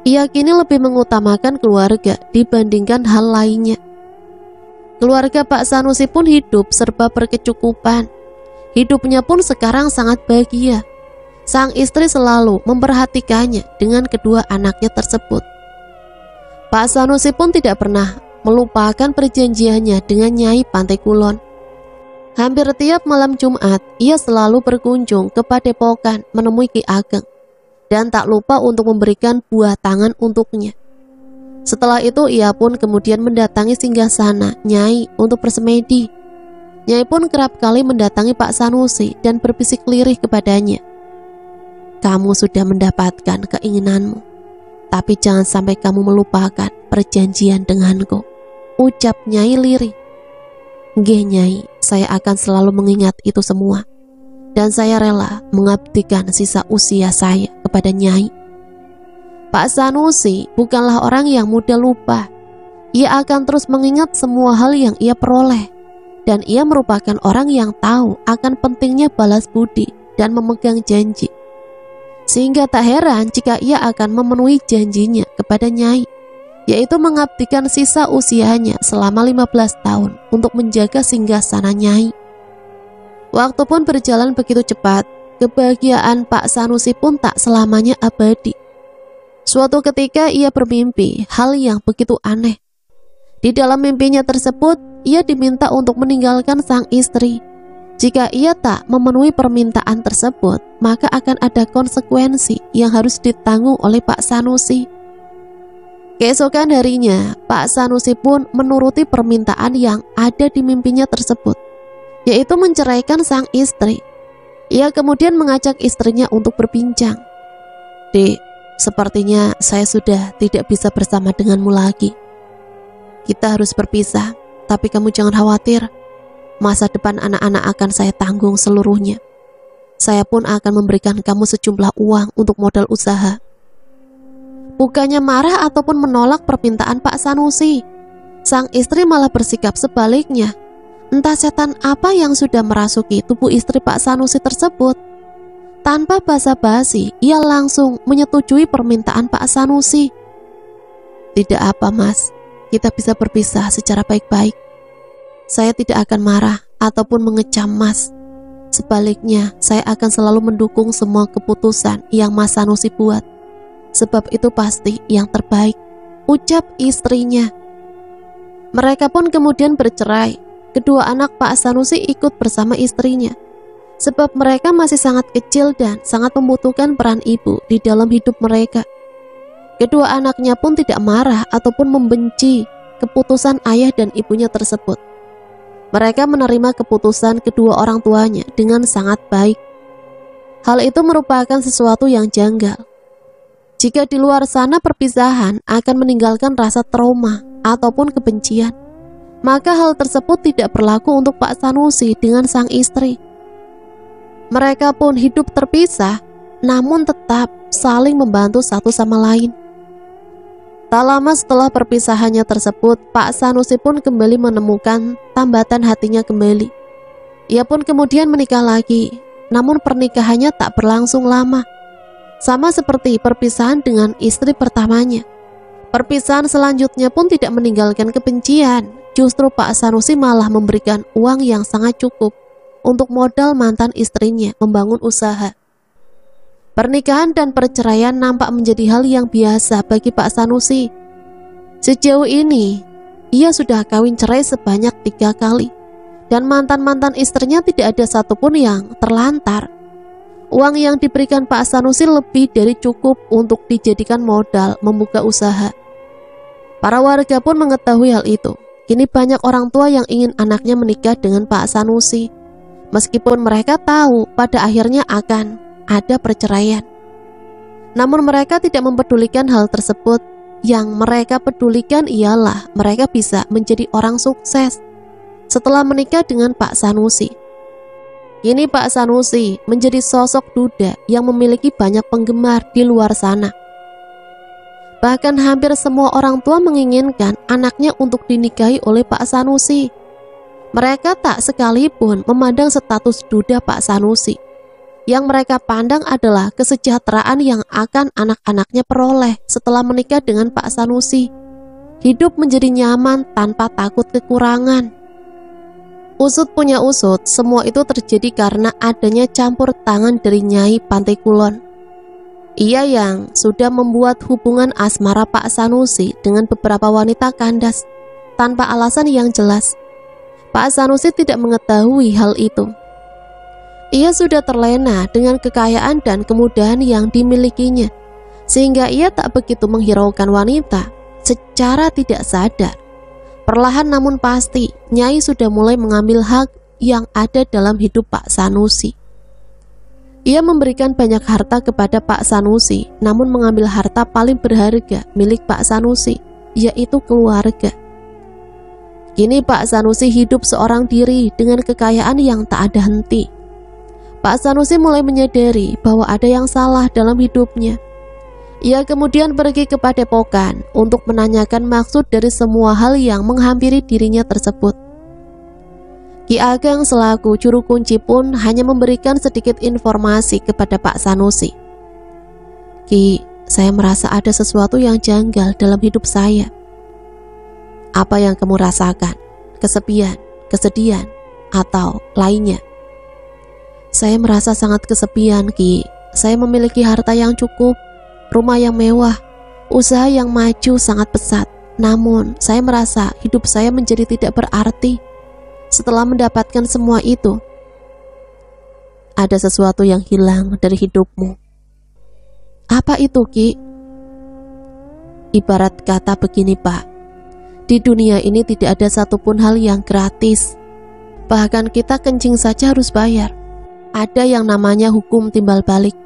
B: Ia kini lebih mengutamakan keluarga dibandingkan hal lainnya. Keluarga Pak Sanusi pun hidup serba berkecukupan. Hidupnya pun sekarang sangat bahagia. Sang istri selalu memperhatikannya dengan kedua anaknya tersebut. Pak Sanusi pun tidak pernah melupakan perjanjiannya dengan Nyai Pantai Kulon. Hampir tiap malam Jumat, ia selalu berkunjung ke Padepokan menemui Ki Ageng dan tak lupa untuk memberikan buah tangan untuknya. Setelah itu, ia pun kemudian mendatangi singgasana Nyai untuk bersemedi. Nyai pun kerap kali mendatangi Pak Sanusi dan berbisik lirih kepadanya. Kamu sudah mendapatkan keinginanmu, tapi jangan sampai kamu melupakan perjanjian denganku, ucap Nyai lirih. Nggih Nyai, saya akan selalu mengingat itu semua, dan saya rela mengabdikan sisa usia saya kepada Nyai. Pak Sanusi bukanlah orang yang mudah lupa. Ia akan terus mengingat semua hal yang ia peroleh, dan ia merupakan orang yang tahu akan pentingnya balas budi dan memegang janji. Sehingga tak heran jika ia akan memenuhi janjinya kepada Nyai, yaitu mengabdikan sisa usianya selama 15 tahun untuk menjaga singgasana Nyai. Waktu pun berjalan begitu cepat, kebahagiaan Pak Sanusi pun tak selamanya abadi. Suatu ketika ia bermimpi hal yang begitu aneh. Di dalam mimpinya tersebut, ia diminta untuk meninggalkan sang istri. Jika ia tak memenuhi permintaan tersebut, maka akan ada konsekuensi yang harus ditanggung oleh Pak Sanusi. Keesokan harinya, Pak Sanusi pun menuruti permintaan yang ada di mimpinya tersebut, yaitu menceraikan sang istri. Ia kemudian mengajak istrinya untuk berbincang. "Dek, sepertinya saya sudah tidak bisa bersama denganmu lagi. Kita harus berpisah, tapi kamu jangan khawatir. Masa depan anak-anak akan saya tanggung seluruhnya. Saya pun akan memberikan kamu sejumlah uang untuk modal usaha." Bukannya marah ataupun menolak permintaan Pak Sanusi, sang istri malah bersikap sebaliknya. Entah setan apa yang sudah merasuki tubuh istri Pak Sanusi tersebut. Tanpa basa-basi, ia langsung menyetujui permintaan Pak Sanusi. "Tidak apa, Mas. Kita bisa berpisah secara baik-baik. Saya tidak akan marah ataupun mengecam Mas. Sebaliknya, saya akan selalu mendukung semua keputusan yang Mas Sanusi buat. Sebab itu pasti yang terbaik," ucap istrinya. Mereka pun kemudian bercerai. Kedua anak Pak Sanusi ikut bersama istrinya, sebab mereka masih sangat kecil dan sangat membutuhkan peran ibu di dalam hidup mereka. Kedua anaknya pun tidak marah ataupun membenci keputusan ayah dan ibunya tersebut. Mereka menerima keputusan kedua orang tuanya dengan sangat baik. Hal itu merupakan sesuatu yang janggal. Jika di luar sana perpisahan akan meninggalkan rasa trauma ataupun kebencian, maka hal tersebut tidak berlaku untuk Pak Sanusi dengan sang istri. Mereka pun hidup terpisah, namun tetap saling membantu satu sama lain. Tak lama setelah perpisahannya tersebut, Pak Sanusi pun kembali menemukan tambatan hatinya kembali. Ia pun kemudian menikah lagi, namun pernikahannya tak berlangsung lama. Sama seperti perpisahan dengan istri pertamanya, perpisahan selanjutnya pun tidak meninggalkan kebencian. Justru Pak Sanusi malah memberikan uang yang sangat cukup untuk modal mantan istrinya membangun usaha. Pernikahan dan perceraian nampak menjadi hal yang biasa bagi Pak Sanusi. Sejauh ini, ia sudah kawin cerai sebanyak 3 kali, dan mantan-mantan istrinya tidak ada satupun yang terlantar. Uang yang diberikan Pak Sanusi lebih dari cukup untuk dijadikan modal membuka usaha. Para warga pun mengetahui hal itu. Kini banyak orang tua yang ingin anaknya menikah dengan Pak Sanusi, meskipun mereka tahu pada akhirnya akan ada perceraian. Namun mereka tidak mempedulikan hal tersebut. Yang mereka pedulikan ialah mereka bisa menjadi orang sukses setelah menikah dengan Pak Sanusi. Kini Pak Sanusi menjadi sosok duda yang memiliki banyak penggemar di luar sana. Bahkan hampir semua orang tua menginginkan anaknya untuk dinikahi oleh Pak Sanusi. Mereka tak sekalipun memandang status duda Pak Sanusi. Yang mereka pandang adalah kesejahteraan yang akan anak-anaknya peroleh setelah menikah dengan Pak Sanusi. Hidup menjadi nyaman tanpa takut kekurangan. Usut punya usut, semua itu terjadi karena adanya campur tangan dari Nyai Pantai Kulon. Ia yang sudah membuat hubungan asmara Pak Sanusi dengan beberapa wanita kandas tanpa alasan yang jelas. Pak Sanusi tidak mengetahui hal itu. Ia sudah terlena dengan kekayaan dan kemudahan yang dimilikinya, sehingga ia tak begitu menghiraukan wanita. Secara tidak sadar, perlahan namun pasti, Nyai sudah mulai mengambil hak yang ada dalam hidup Pak Sanusi. Ia memberikan banyak harta kepada Pak Sanusi, namun mengambil harta paling berharga milik Pak Sanusi, yaitu keluarga. Kini Pak Sanusi hidup seorang diri dengan kekayaan yang tak ada henti. Pak Sanusi mulai menyadari bahwa ada yang salah dalam hidupnya. Ia kemudian pergi ke padepokan untuk menanyakan maksud dari semua hal yang menghampiri dirinya tersebut. Ki Ageng selaku juru kunci pun hanya memberikan sedikit informasi kepada Pak Sanusi. Ki, saya merasa ada sesuatu yang janggal dalam hidup saya. Apa yang kamu rasakan? Kesepian, kesedihan, atau lainnya? Saya merasa sangat kesepian, Ki. Saya memiliki harta yang cukup, rumah yang mewah, usaha yang maju sangat pesat. Namun, saya merasa hidup saya menjadi tidak berarti setelah mendapatkan semua itu. Ada sesuatu yang hilang dari hidupmu. Apa itu, Ki? Ibarat kata begini, Pak. Di dunia ini tidak ada satupun hal yang gratis. Bahkan kita kencing saja harus bayar. Ada yang namanya hukum timbal balik.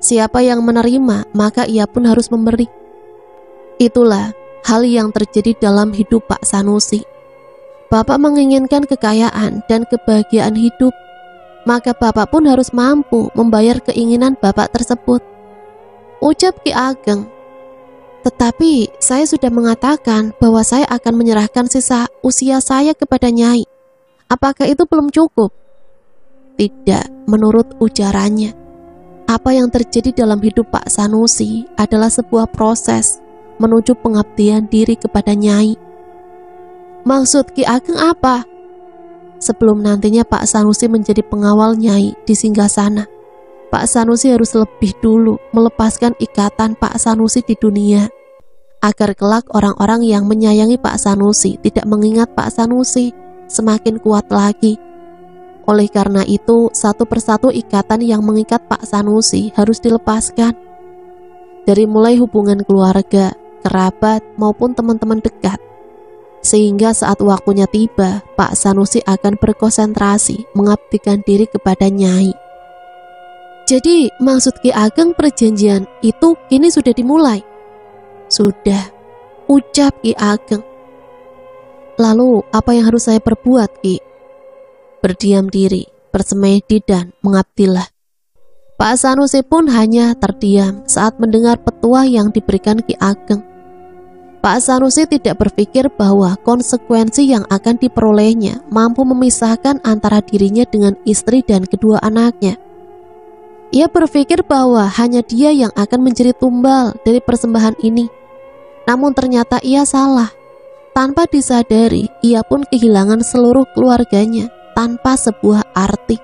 B: Siapa yang menerima, maka ia pun harus memberi. Itulah hal yang terjadi dalam hidup Pak Sanusi. Bapak menginginkan kekayaan dan kebahagiaan hidup, maka Bapak pun harus mampu membayar keinginan Bapak tersebut. Ucap Ki Ageng. Tetapi saya sudah mengatakan bahwa saya akan menyerahkan sisa usia saya kepada Nyai. Apakah itu belum cukup? Tidak, menurut ujarannya. Apa yang terjadi dalam hidup Pak Sanusi adalah sebuah proses menuju pengabdian diri kepada Nyai. Maksud Ki Ageng apa? Sebelum nantinya Pak Sanusi menjadi pengawal Nyai di singgasana, Pak Sanusi harus lebih dulu melepaskan ikatan Pak Sanusi di dunia, agar kelak orang-orang yang menyayangi Pak Sanusi tidak mengingat Pak Sanusi semakin kuat lagi. Oleh karena itu, satu persatu ikatan yang mengikat Pak Sanusi harus dilepaskan. Dari mulai hubungan keluarga, kerabat, maupun teman-teman dekat. Sehingga saat waktunya tiba, Pak Sanusi akan berkonsentrasi mengabdikan diri kepada Nyai. Jadi maksud Ki Ageng perjanjian itu kini sudah dimulai? Sudah, ucap Ki Ageng. Lalu apa yang harus saya perbuat, Ki? Berdiam diri, bersemedi dan mengabdilah. Pak Sanusi pun hanya terdiam saat mendengar petuah yang diberikan Ki Ageng. Pak Sanusi tidak berpikir bahwa konsekuensi yang akan diperolehnya mampu memisahkan antara dirinya dengan istri dan kedua anaknya. Ia berpikir bahwa hanya dia yang akan menjadi tumbal dari persembahan ini. Namun ternyata ia salah. Tanpa disadari, ia pun kehilangan seluruh keluarganya tanpa sebuah arti.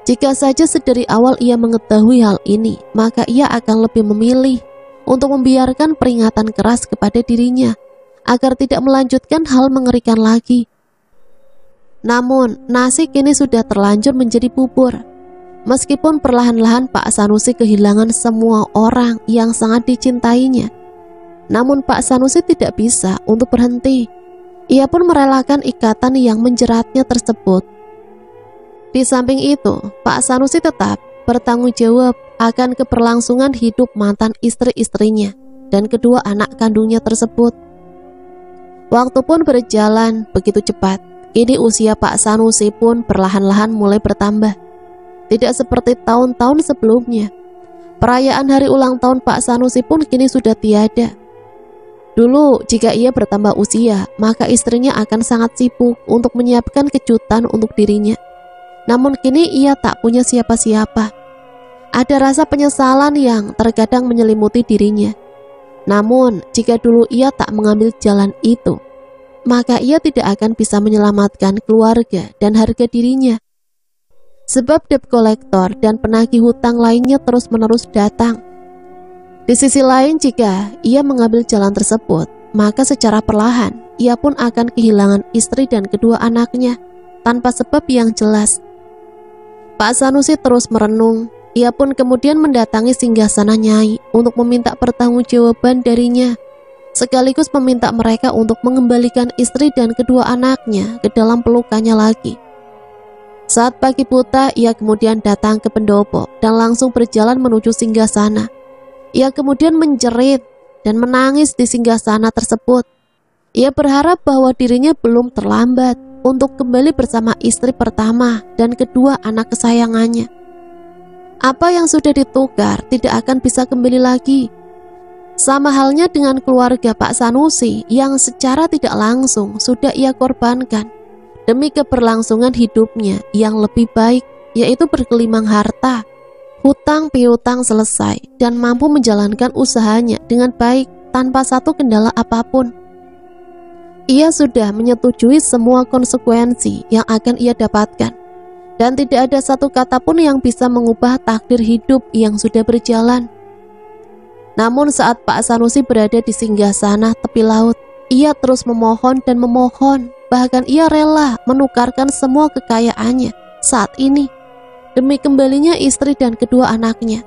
B: Jika saja sedari awal ia mengetahui hal ini, maka ia akan lebih memilih untuk membiarkan peringatan keras kepada dirinya agar tidak melanjutkan hal mengerikan lagi. Namun, nasi kini sudah terlanjur menjadi bubur. Meskipun perlahan-lahan Pak Sanusi kehilangan semua orang yang sangat dicintainya, namun Pak Sanusi tidak bisa untuk berhenti. Ia pun merelakan ikatan yang menjeratnya tersebut. Di samping itu, Pak Sanusi tetap bertanggung jawab akan keberlangsungan hidup mantan istri-istrinya dan kedua anak kandungnya tersebut. Waktu pun berjalan begitu cepat. Kini usia Pak Sanusi pun perlahan-lahan mulai bertambah. Tidak seperti tahun-tahun sebelumnya. Perayaan hari ulang tahun Pak Sanusi pun kini sudah tiada. Dulu jika ia bertambah usia, maka istrinya akan sangat sibuk untuk menyiapkan kejutan untuk dirinya. Namun kini ia tak punya siapa-siapa. Ada rasa penyesalan yang terkadang menyelimuti dirinya. Namun, jika dulu ia tak mengambil jalan itu, maka ia tidak akan bisa menyelamatkan keluarga dan harga dirinya. Sebab debt kolektor dan penagih hutang lainnya terus-menerus datang. Di sisi lain, jika ia mengambil jalan tersebut, maka secara perlahan ia pun akan kehilangan istri dan kedua anaknya tanpa sebab yang jelas. Pak Sanusi terus merenung. Ia pun kemudian mendatangi singgasana Nyai untuk meminta pertanggungjawaban darinya, sekaligus meminta mereka untuk mengembalikan istri dan kedua anaknya ke dalam pelukannya lagi. Saat pagi buta, ia kemudian datang ke pendopo dan langsung berjalan menuju singgasana. Ia kemudian menjerit dan menangis di singgasana tersebut. Ia berharap bahwa dirinya belum terlambat untuk kembali bersama istri pertama dan kedua anak kesayangannya. Apa yang sudah ditukar tidak akan bisa kembali lagi. Sama halnya dengan keluarga Pak Sanusi yang secara tidak langsung sudah ia korbankan demi keberlangsungan hidupnya yang lebih baik, yaitu bergelimang harta, hutang piutang selesai, dan mampu menjalankan usahanya dengan baik tanpa satu kendala apapun. Ia sudah menyetujui semua konsekuensi yang akan ia dapatkan, dan tidak ada satu kata pun yang bisa mengubah takdir hidup yang sudah berjalan. Namun saat Pak Sanusi berada di singgasana tepi laut, ia terus memohon dan memohon, bahkan ia rela menukarkan semua kekayaannya saat ini demi kembalinya istri dan kedua anaknya.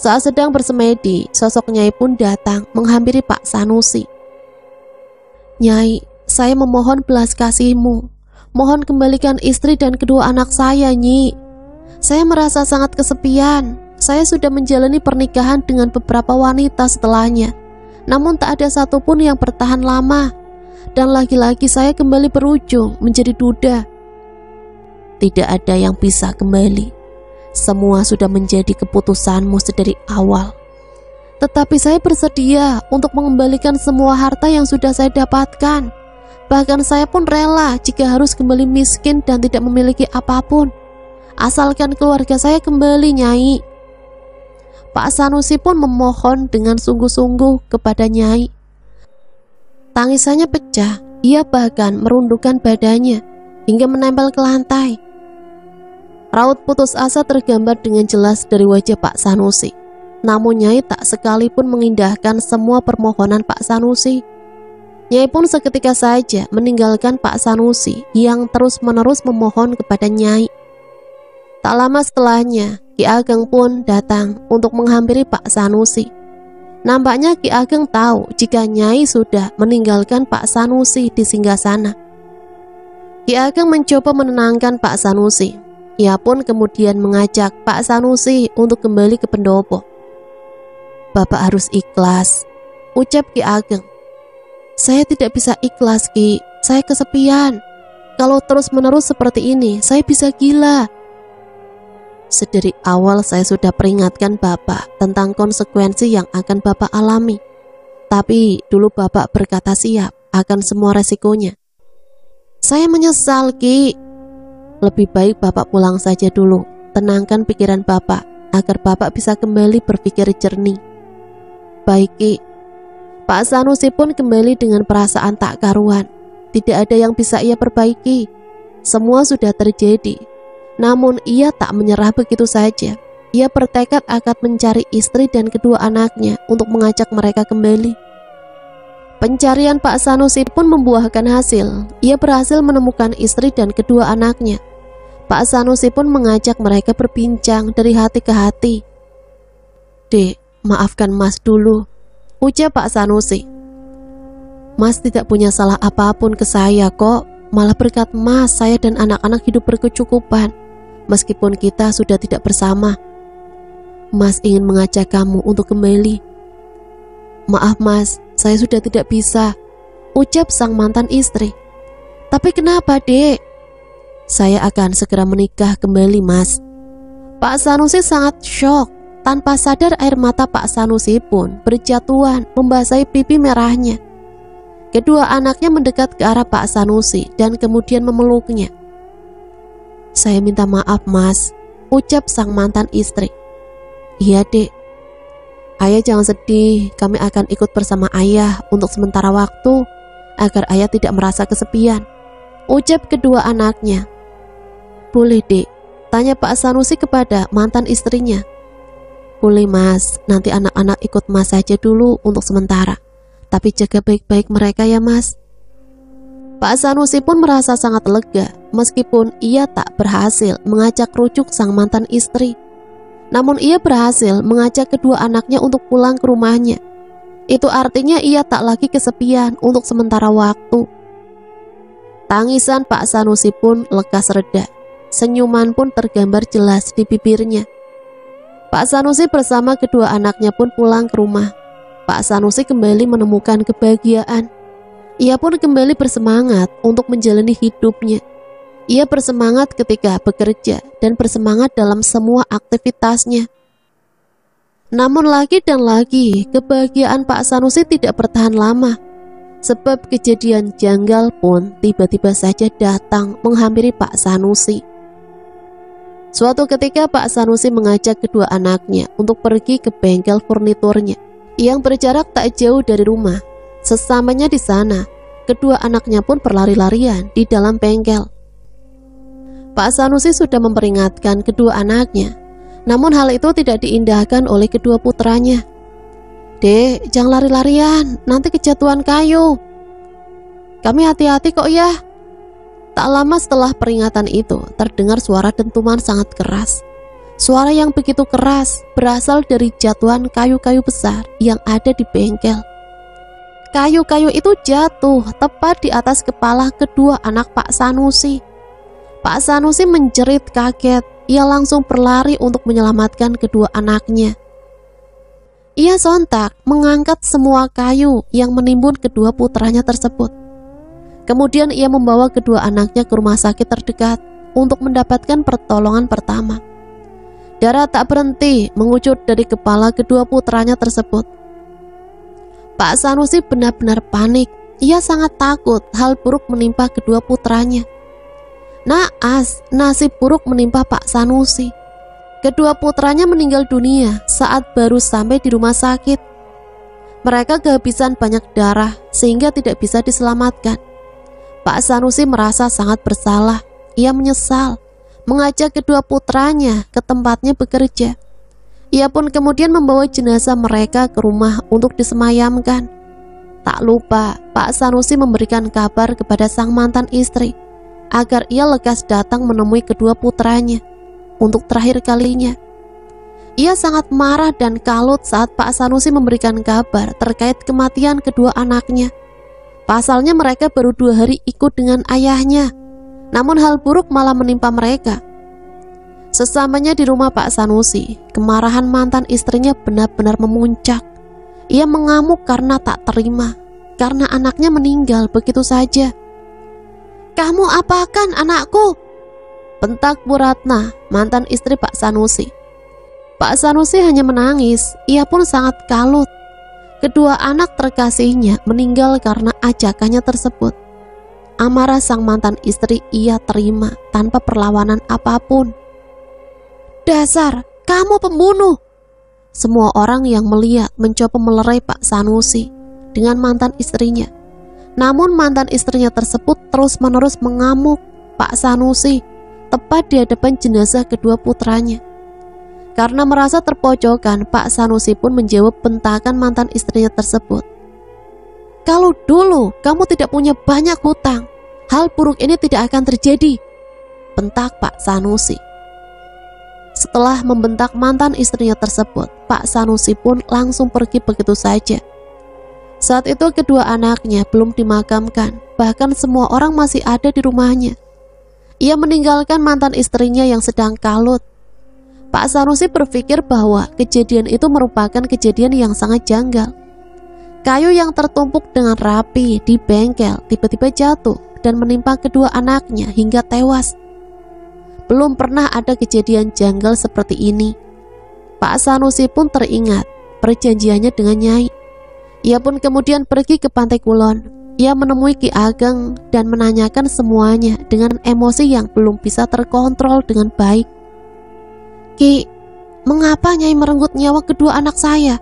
B: Saat sedang bersemedi, sosok Nyai pun datang menghampiri Pak Sanusi. "Nyai, saya memohon belas kasihmu. Mohon kembalikan istri dan kedua anak saya, Nyi. Saya merasa sangat kesepian. Saya sudah menjalani pernikahan dengan beberapa wanita setelahnya, namun tak ada satupun yang bertahan lama. Dan lagi-lagi saya kembali berujung menjadi duda." "Tidak ada yang bisa kembali. Semua sudah menjadi keputusanmu sedari awal. Tetapi saya bersedia untuk mengembalikan semua harta yang sudah saya dapatkan. Bahkan saya pun rela jika harus kembali miskin dan tidak memiliki apapun, asalkan keluarga saya kembali, Nyai." Pak Sanusi pun memohon dengan sungguh-sungguh kepada Nyai. Tangisannya pecah, ia bahkan merundukkan badannya hingga menempel ke lantai. Raut putus asa tergambar dengan jelas dari wajah Pak Sanusi. Namun Nyai tak sekalipun mengindahkan semua permohonan Pak Sanusi. Nyai pun seketika saja meninggalkan Pak Sanusi yang terus-menerus memohon kepada Nyai. Tak lama setelahnya, Ki Ageng pun datang untuk menghampiri Pak Sanusi. Nampaknya Ki Ageng tahu jika Nyai sudah meninggalkan Pak Sanusi di singgasana. Ki Ageng mencoba menenangkan Pak Sanusi. Ia pun kemudian mengajak Pak Sanusi untuk kembali ke pendopo. "Bapak harus ikhlas," ucap Ki Ageng. "Saya tidak bisa ikhlas, Ki. Saya kesepian. Kalau terus-menerus seperti ini, saya bisa gila. Sedari awal saya sudah peringatkan Bapak tentang konsekuensi yang akan Bapak alami. Tapi dulu Bapak berkata siap akan semua resikonya. Saya menyesal, Ki. Lebih baik Bapak pulang saja dulu. Tenangkan pikiran Bapak agar Bapak bisa kembali berpikir jernih." "Baik, Ki." Pak Sanusi pun kembali dengan perasaan tak karuan. Tidak ada yang bisa ia perbaiki. Semua sudah terjadi. Namun ia tak menyerah begitu saja. Ia bertekad akan mencari istri dan kedua anaknya untuk mengajak mereka kembali. Pencarian Pak Sanusi pun membuahkan hasil. Ia berhasil menemukan istri dan kedua anaknya. Pak Sanusi pun mengajak mereka berbincang dari hati ke hati. "Dek, maafkan Mas dulu," ucap Pak Sanusi. "Mas tidak punya salah apapun ke saya kok. Malah berkat Mas, saya dan anak-anak hidup berkecukupan. Meskipun kita sudah tidak bersama. Mas ingin mengajak kamu untuk kembali." "Maaf Mas, saya sudah tidak bisa," ucap sang mantan istri. "Tapi kenapa, Dek?" "Saya akan segera menikah kembali, Mas." Pak Sanusi sangat syok. Tanpa sadar air mata Pak Sanusi pun berjatuhan membasahi pipi merahnya. Kedua anaknya mendekat ke arah Pak Sanusi dan kemudian memeluknya. "Saya minta maaf, Mas," ucap sang mantan istri. "Iya, Dek. Ayah jangan sedih, kami akan ikut bersama Ayah untuk sementara waktu agar Ayah tidak merasa kesepian," ucap kedua anaknya. "Boleh, Dek?" tanya Pak Sanusi kepada mantan istrinya. "Boleh, Mas. Nanti anak-anak ikut Mas saja dulu untuk sementara. Tapi jaga baik-baik mereka ya, Mas." Pak Sanusi pun merasa sangat lega meskipun ia tak berhasil mengajak rujuk sang mantan istri. Namun ia berhasil mengajak kedua anaknya untuk pulang ke rumahnya. Itu artinya ia tak lagi kesepian untuk sementara waktu. Tangisan Pak Sanusi pun lekas reda. Senyuman pun tergambar jelas di bibirnya. Pak Sanusi bersama kedua anaknya pun pulang ke rumah. Pak Sanusi kembali menemukan kebahagiaan. Ia pun kembali bersemangat untuk menjalani hidupnya. Ia bersemangat ketika bekerja dan bersemangat dalam semua aktivitasnya. Namun lagi dan lagi, kebahagiaan Pak Sanusi tidak bertahan lama. Sebab kejadian janggal pun tiba-tiba saja datang menghampiri Pak Sanusi. Suatu ketika Pak Sanusi mengajak kedua anaknya untuk pergi ke bengkel furniturnya yang berjarak tak jauh dari rumah. Sesamanya di sana, kedua anaknya pun berlari-larian di dalam bengkel. Pak Sanusi sudah memperingatkan kedua anaknya, namun hal itu tidak diindahkan oleh kedua putranya. "Dek, jangan lari-larian, nanti kejatuhan kayu. Kami hati-hati kok ya." Tak lama setelah peringatan itu, terdengar suara dentuman sangat keras. Suara yang begitu keras berasal dari jatuhan kayu-kayu besar yang ada di bengkel. Kayu-kayu itu jatuh tepat di atas kepala kedua anak Pak Sanusi. Pak Sanusi menjerit kaget. Ia langsung berlari untuk menyelamatkan kedua anaknya. Ia sontak mengangkat semua kayu yang menimbun kedua putranya tersebut. Kemudian ia membawa kedua anaknya ke rumah sakit terdekat untuk mendapatkan pertolongan pertama. Darah tak berhenti mengucur dari kepala kedua putranya tersebut. Pak Sanusi benar-benar panik. Ia sangat takut hal buruk menimpa kedua putranya. Naas, nasib buruk menimpa Pak Sanusi. Kedua putranya meninggal dunia saat baru sampai di rumah sakit. Mereka kehabisan banyak darah sehingga tidak bisa diselamatkan. Pak Sanusi merasa sangat bersalah. Ia menyesal mengajak kedua putranya ke tempatnya bekerja. Ia pun kemudian membawa jenazah mereka ke rumah untuk disemayamkan. Tak lupa, Pak Sanusi memberikan kabar kepada sang mantan istri agar ia lekas datang menemui kedua putranya untuk terakhir kalinya. Ia sangat marah dan kalut saat Pak Sanusi memberikan kabar terkait kematian kedua anaknya. Pasalnya mereka baru 2 hari ikut dengan ayahnya, namun hal buruk malah menimpa mereka. Sesamanya di rumah Pak Sanusi, kemarahan mantan istrinya benar-benar memuncak. Ia mengamuk karena tak terima, karena anaknya meninggal begitu saja. "Kamu apakan anakku?" bentak Bu Ratna, mantan istri Pak Sanusi. Pak Sanusi hanya menangis. Ia pun sangat kalut. Kedua anak terkasihnya meninggal karena ajakannya tersebut. Amarah sang mantan istri ia terima tanpa perlawanan apapun. "Dasar, kamu pembunuh!" Semua orang yang melihat mencoba melerai Pak Sanusi dengan mantan istrinya. Namun mantan istrinya tersebut terus-menerus mengamuk Pak Sanusi tepat di hadapan jenazah kedua putranya. Karena merasa terpojokan, Pak Sanusi pun menjawab bentakan mantan istrinya tersebut. "Kalau dulu kamu tidak punya banyak hutang, hal buruk ini tidak akan terjadi," bentak Pak Sanusi. Setelah membentak mantan istrinya tersebut, Pak Sanusi pun langsung pergi begitu saja. Saat itu kedua anaknya belum dimakamkan, bahkan semua orang masih ada di rumahnya. Ia meninggalkan mantan istrinya yang sedang kalut. Pak Sanusi berpikir bahwa kejadian itu merupakan kejadian yang sangat janggal. Kayu yang tertumpuk dengan rapi di bengkel tiba-tiba jatuh dan menimpa kedua anaknya hingga tewas. Belum pernah ada kejadian janggal seperti ini. Pak Sanusi pun teringat perjanjiannya dengan Nyai. Ia pun kemudian pergi ke Pantai Kulon. Ia menemui Ki Ageng dan menanyakan semuanya dengan emosi yang belum bisa terkontrol dengan baik. "Ki, mengapa Nyai merenggut nyawa kedua anak saya?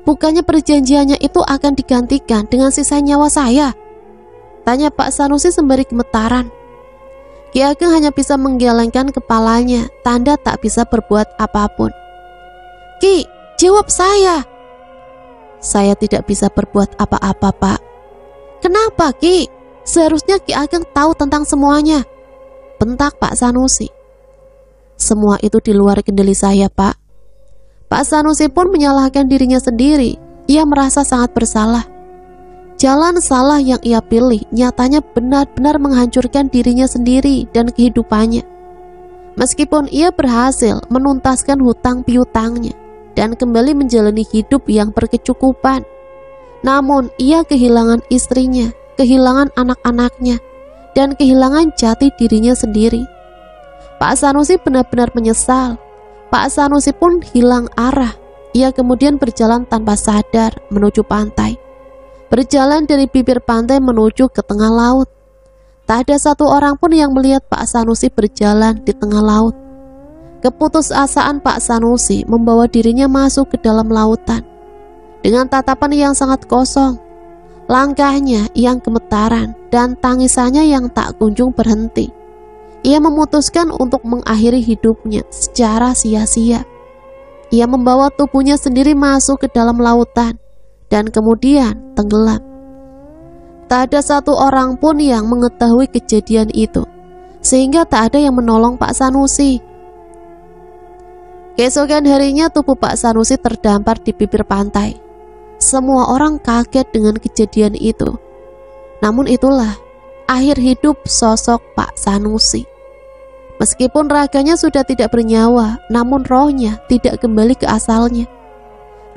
B: Bukannya perjanjiannya itu akan digantikan dengan sisa nyawa saya?" tanya Pak Sanusi sembari gemetaran. Ki Ageng hanya bisa menggelengkan kepalanya, tanda tak bisa berbuat apapun. "Ki, jawab saya." "Saya tidak bisa berbuat apa-apa, Pak." "Kenapa, Ki? Seharusnya Ki Ageng tahu tentang semuanya," bentak Pak Sanusi. "Semua itu di luar kendali saya, Pak." Pak Sanusi pun menyalahkan dirinya sendiri. Ia merasa sangat bersalah. Jalan salah yang ia pilih nyatanya benar-benar menghancurkan dirinya sendiri dan kehidupannya. Meskipun ia berhasil menuntaskan hutang piutangnya dan kembali menjalani hidup yang berkecukupan, namun ia kehilangan istrinya, kehilangan anak-anaknya, dan kehilangan jati dirinya sendiri. Pak Sanusi benar-benar menyesal. Pak Sanusi pun hilang arah. ia kemudian berjalan tanpa sadar menuju pantai. Berjalan dari bibir pantai menuju ke tengah laut. Tak ada satu orang pun yang melihat Pak Sanusi berjalan di tengah laut. Keputusasaan Pak Sanusi membawa dirinya masuk ke dalam lautan. Dengan tatapan yang sangat kosong, langkahnya yang gemetaran, dan tangisannya yang tak kunjung berhenti. Ia memutuskan untuk mengakhiri hidupnya secara sia-sia. Ia membawa tubuhnya sendiri masuk ke dalam lautan dan kemudian tenggelam. Tak ada satu orang pun yang mengetahui kejadian itu, sehingga tak ada yang menolong Pak Sanusi. Keesokan harinya tubuh Pak Sanusi terdampar di bibir pantai. Semua orang kaget dengan kejadian itu. Namun itulah akhir hidup sosok Pak Sanusi. Meskipun raganya sudah tidak bernyawa, namun rohnya tidak kembali ke asalnya.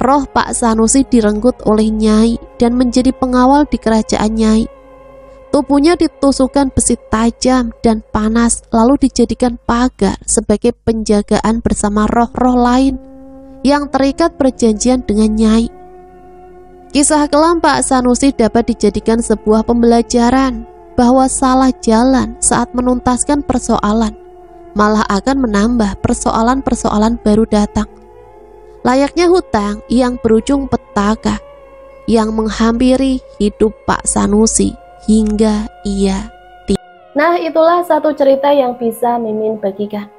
B: Roh Pak Sanusi direnggut oleh Nyai dan menjadi pengawal di kerajaan Nyai. Tubuhnya ditusukkan besi tajam dan panas, lalu dijadikan pagar sebagai penjagaan bersama roh-roh lain yang terikat perjanjian dengan Nyai. Kisah kelam Pak Sanusi dapat dijadikan sebuah pembelajaran bahwa salah jalan saat menuntaskan persoalan malah akan menambah persoalan-persoalan baru datang. Layaknya hutang yang berujung petaka yang menghampiri hidup Pak Sanusi hingga ia tiba.
A: Nah, itulah satu cerita yang bisa Mimin bagikan.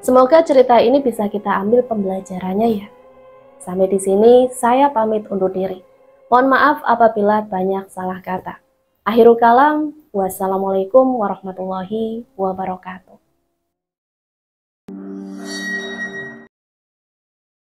A: Semoga cerita ini bisa kita ambil pembelajarannya ya. Sampai di sini saya pamit undur diri. Mohon maaf apabila banyak salah kata. Akhirul kalam, wassalamualaikum warahmatullahi wabarakatuh.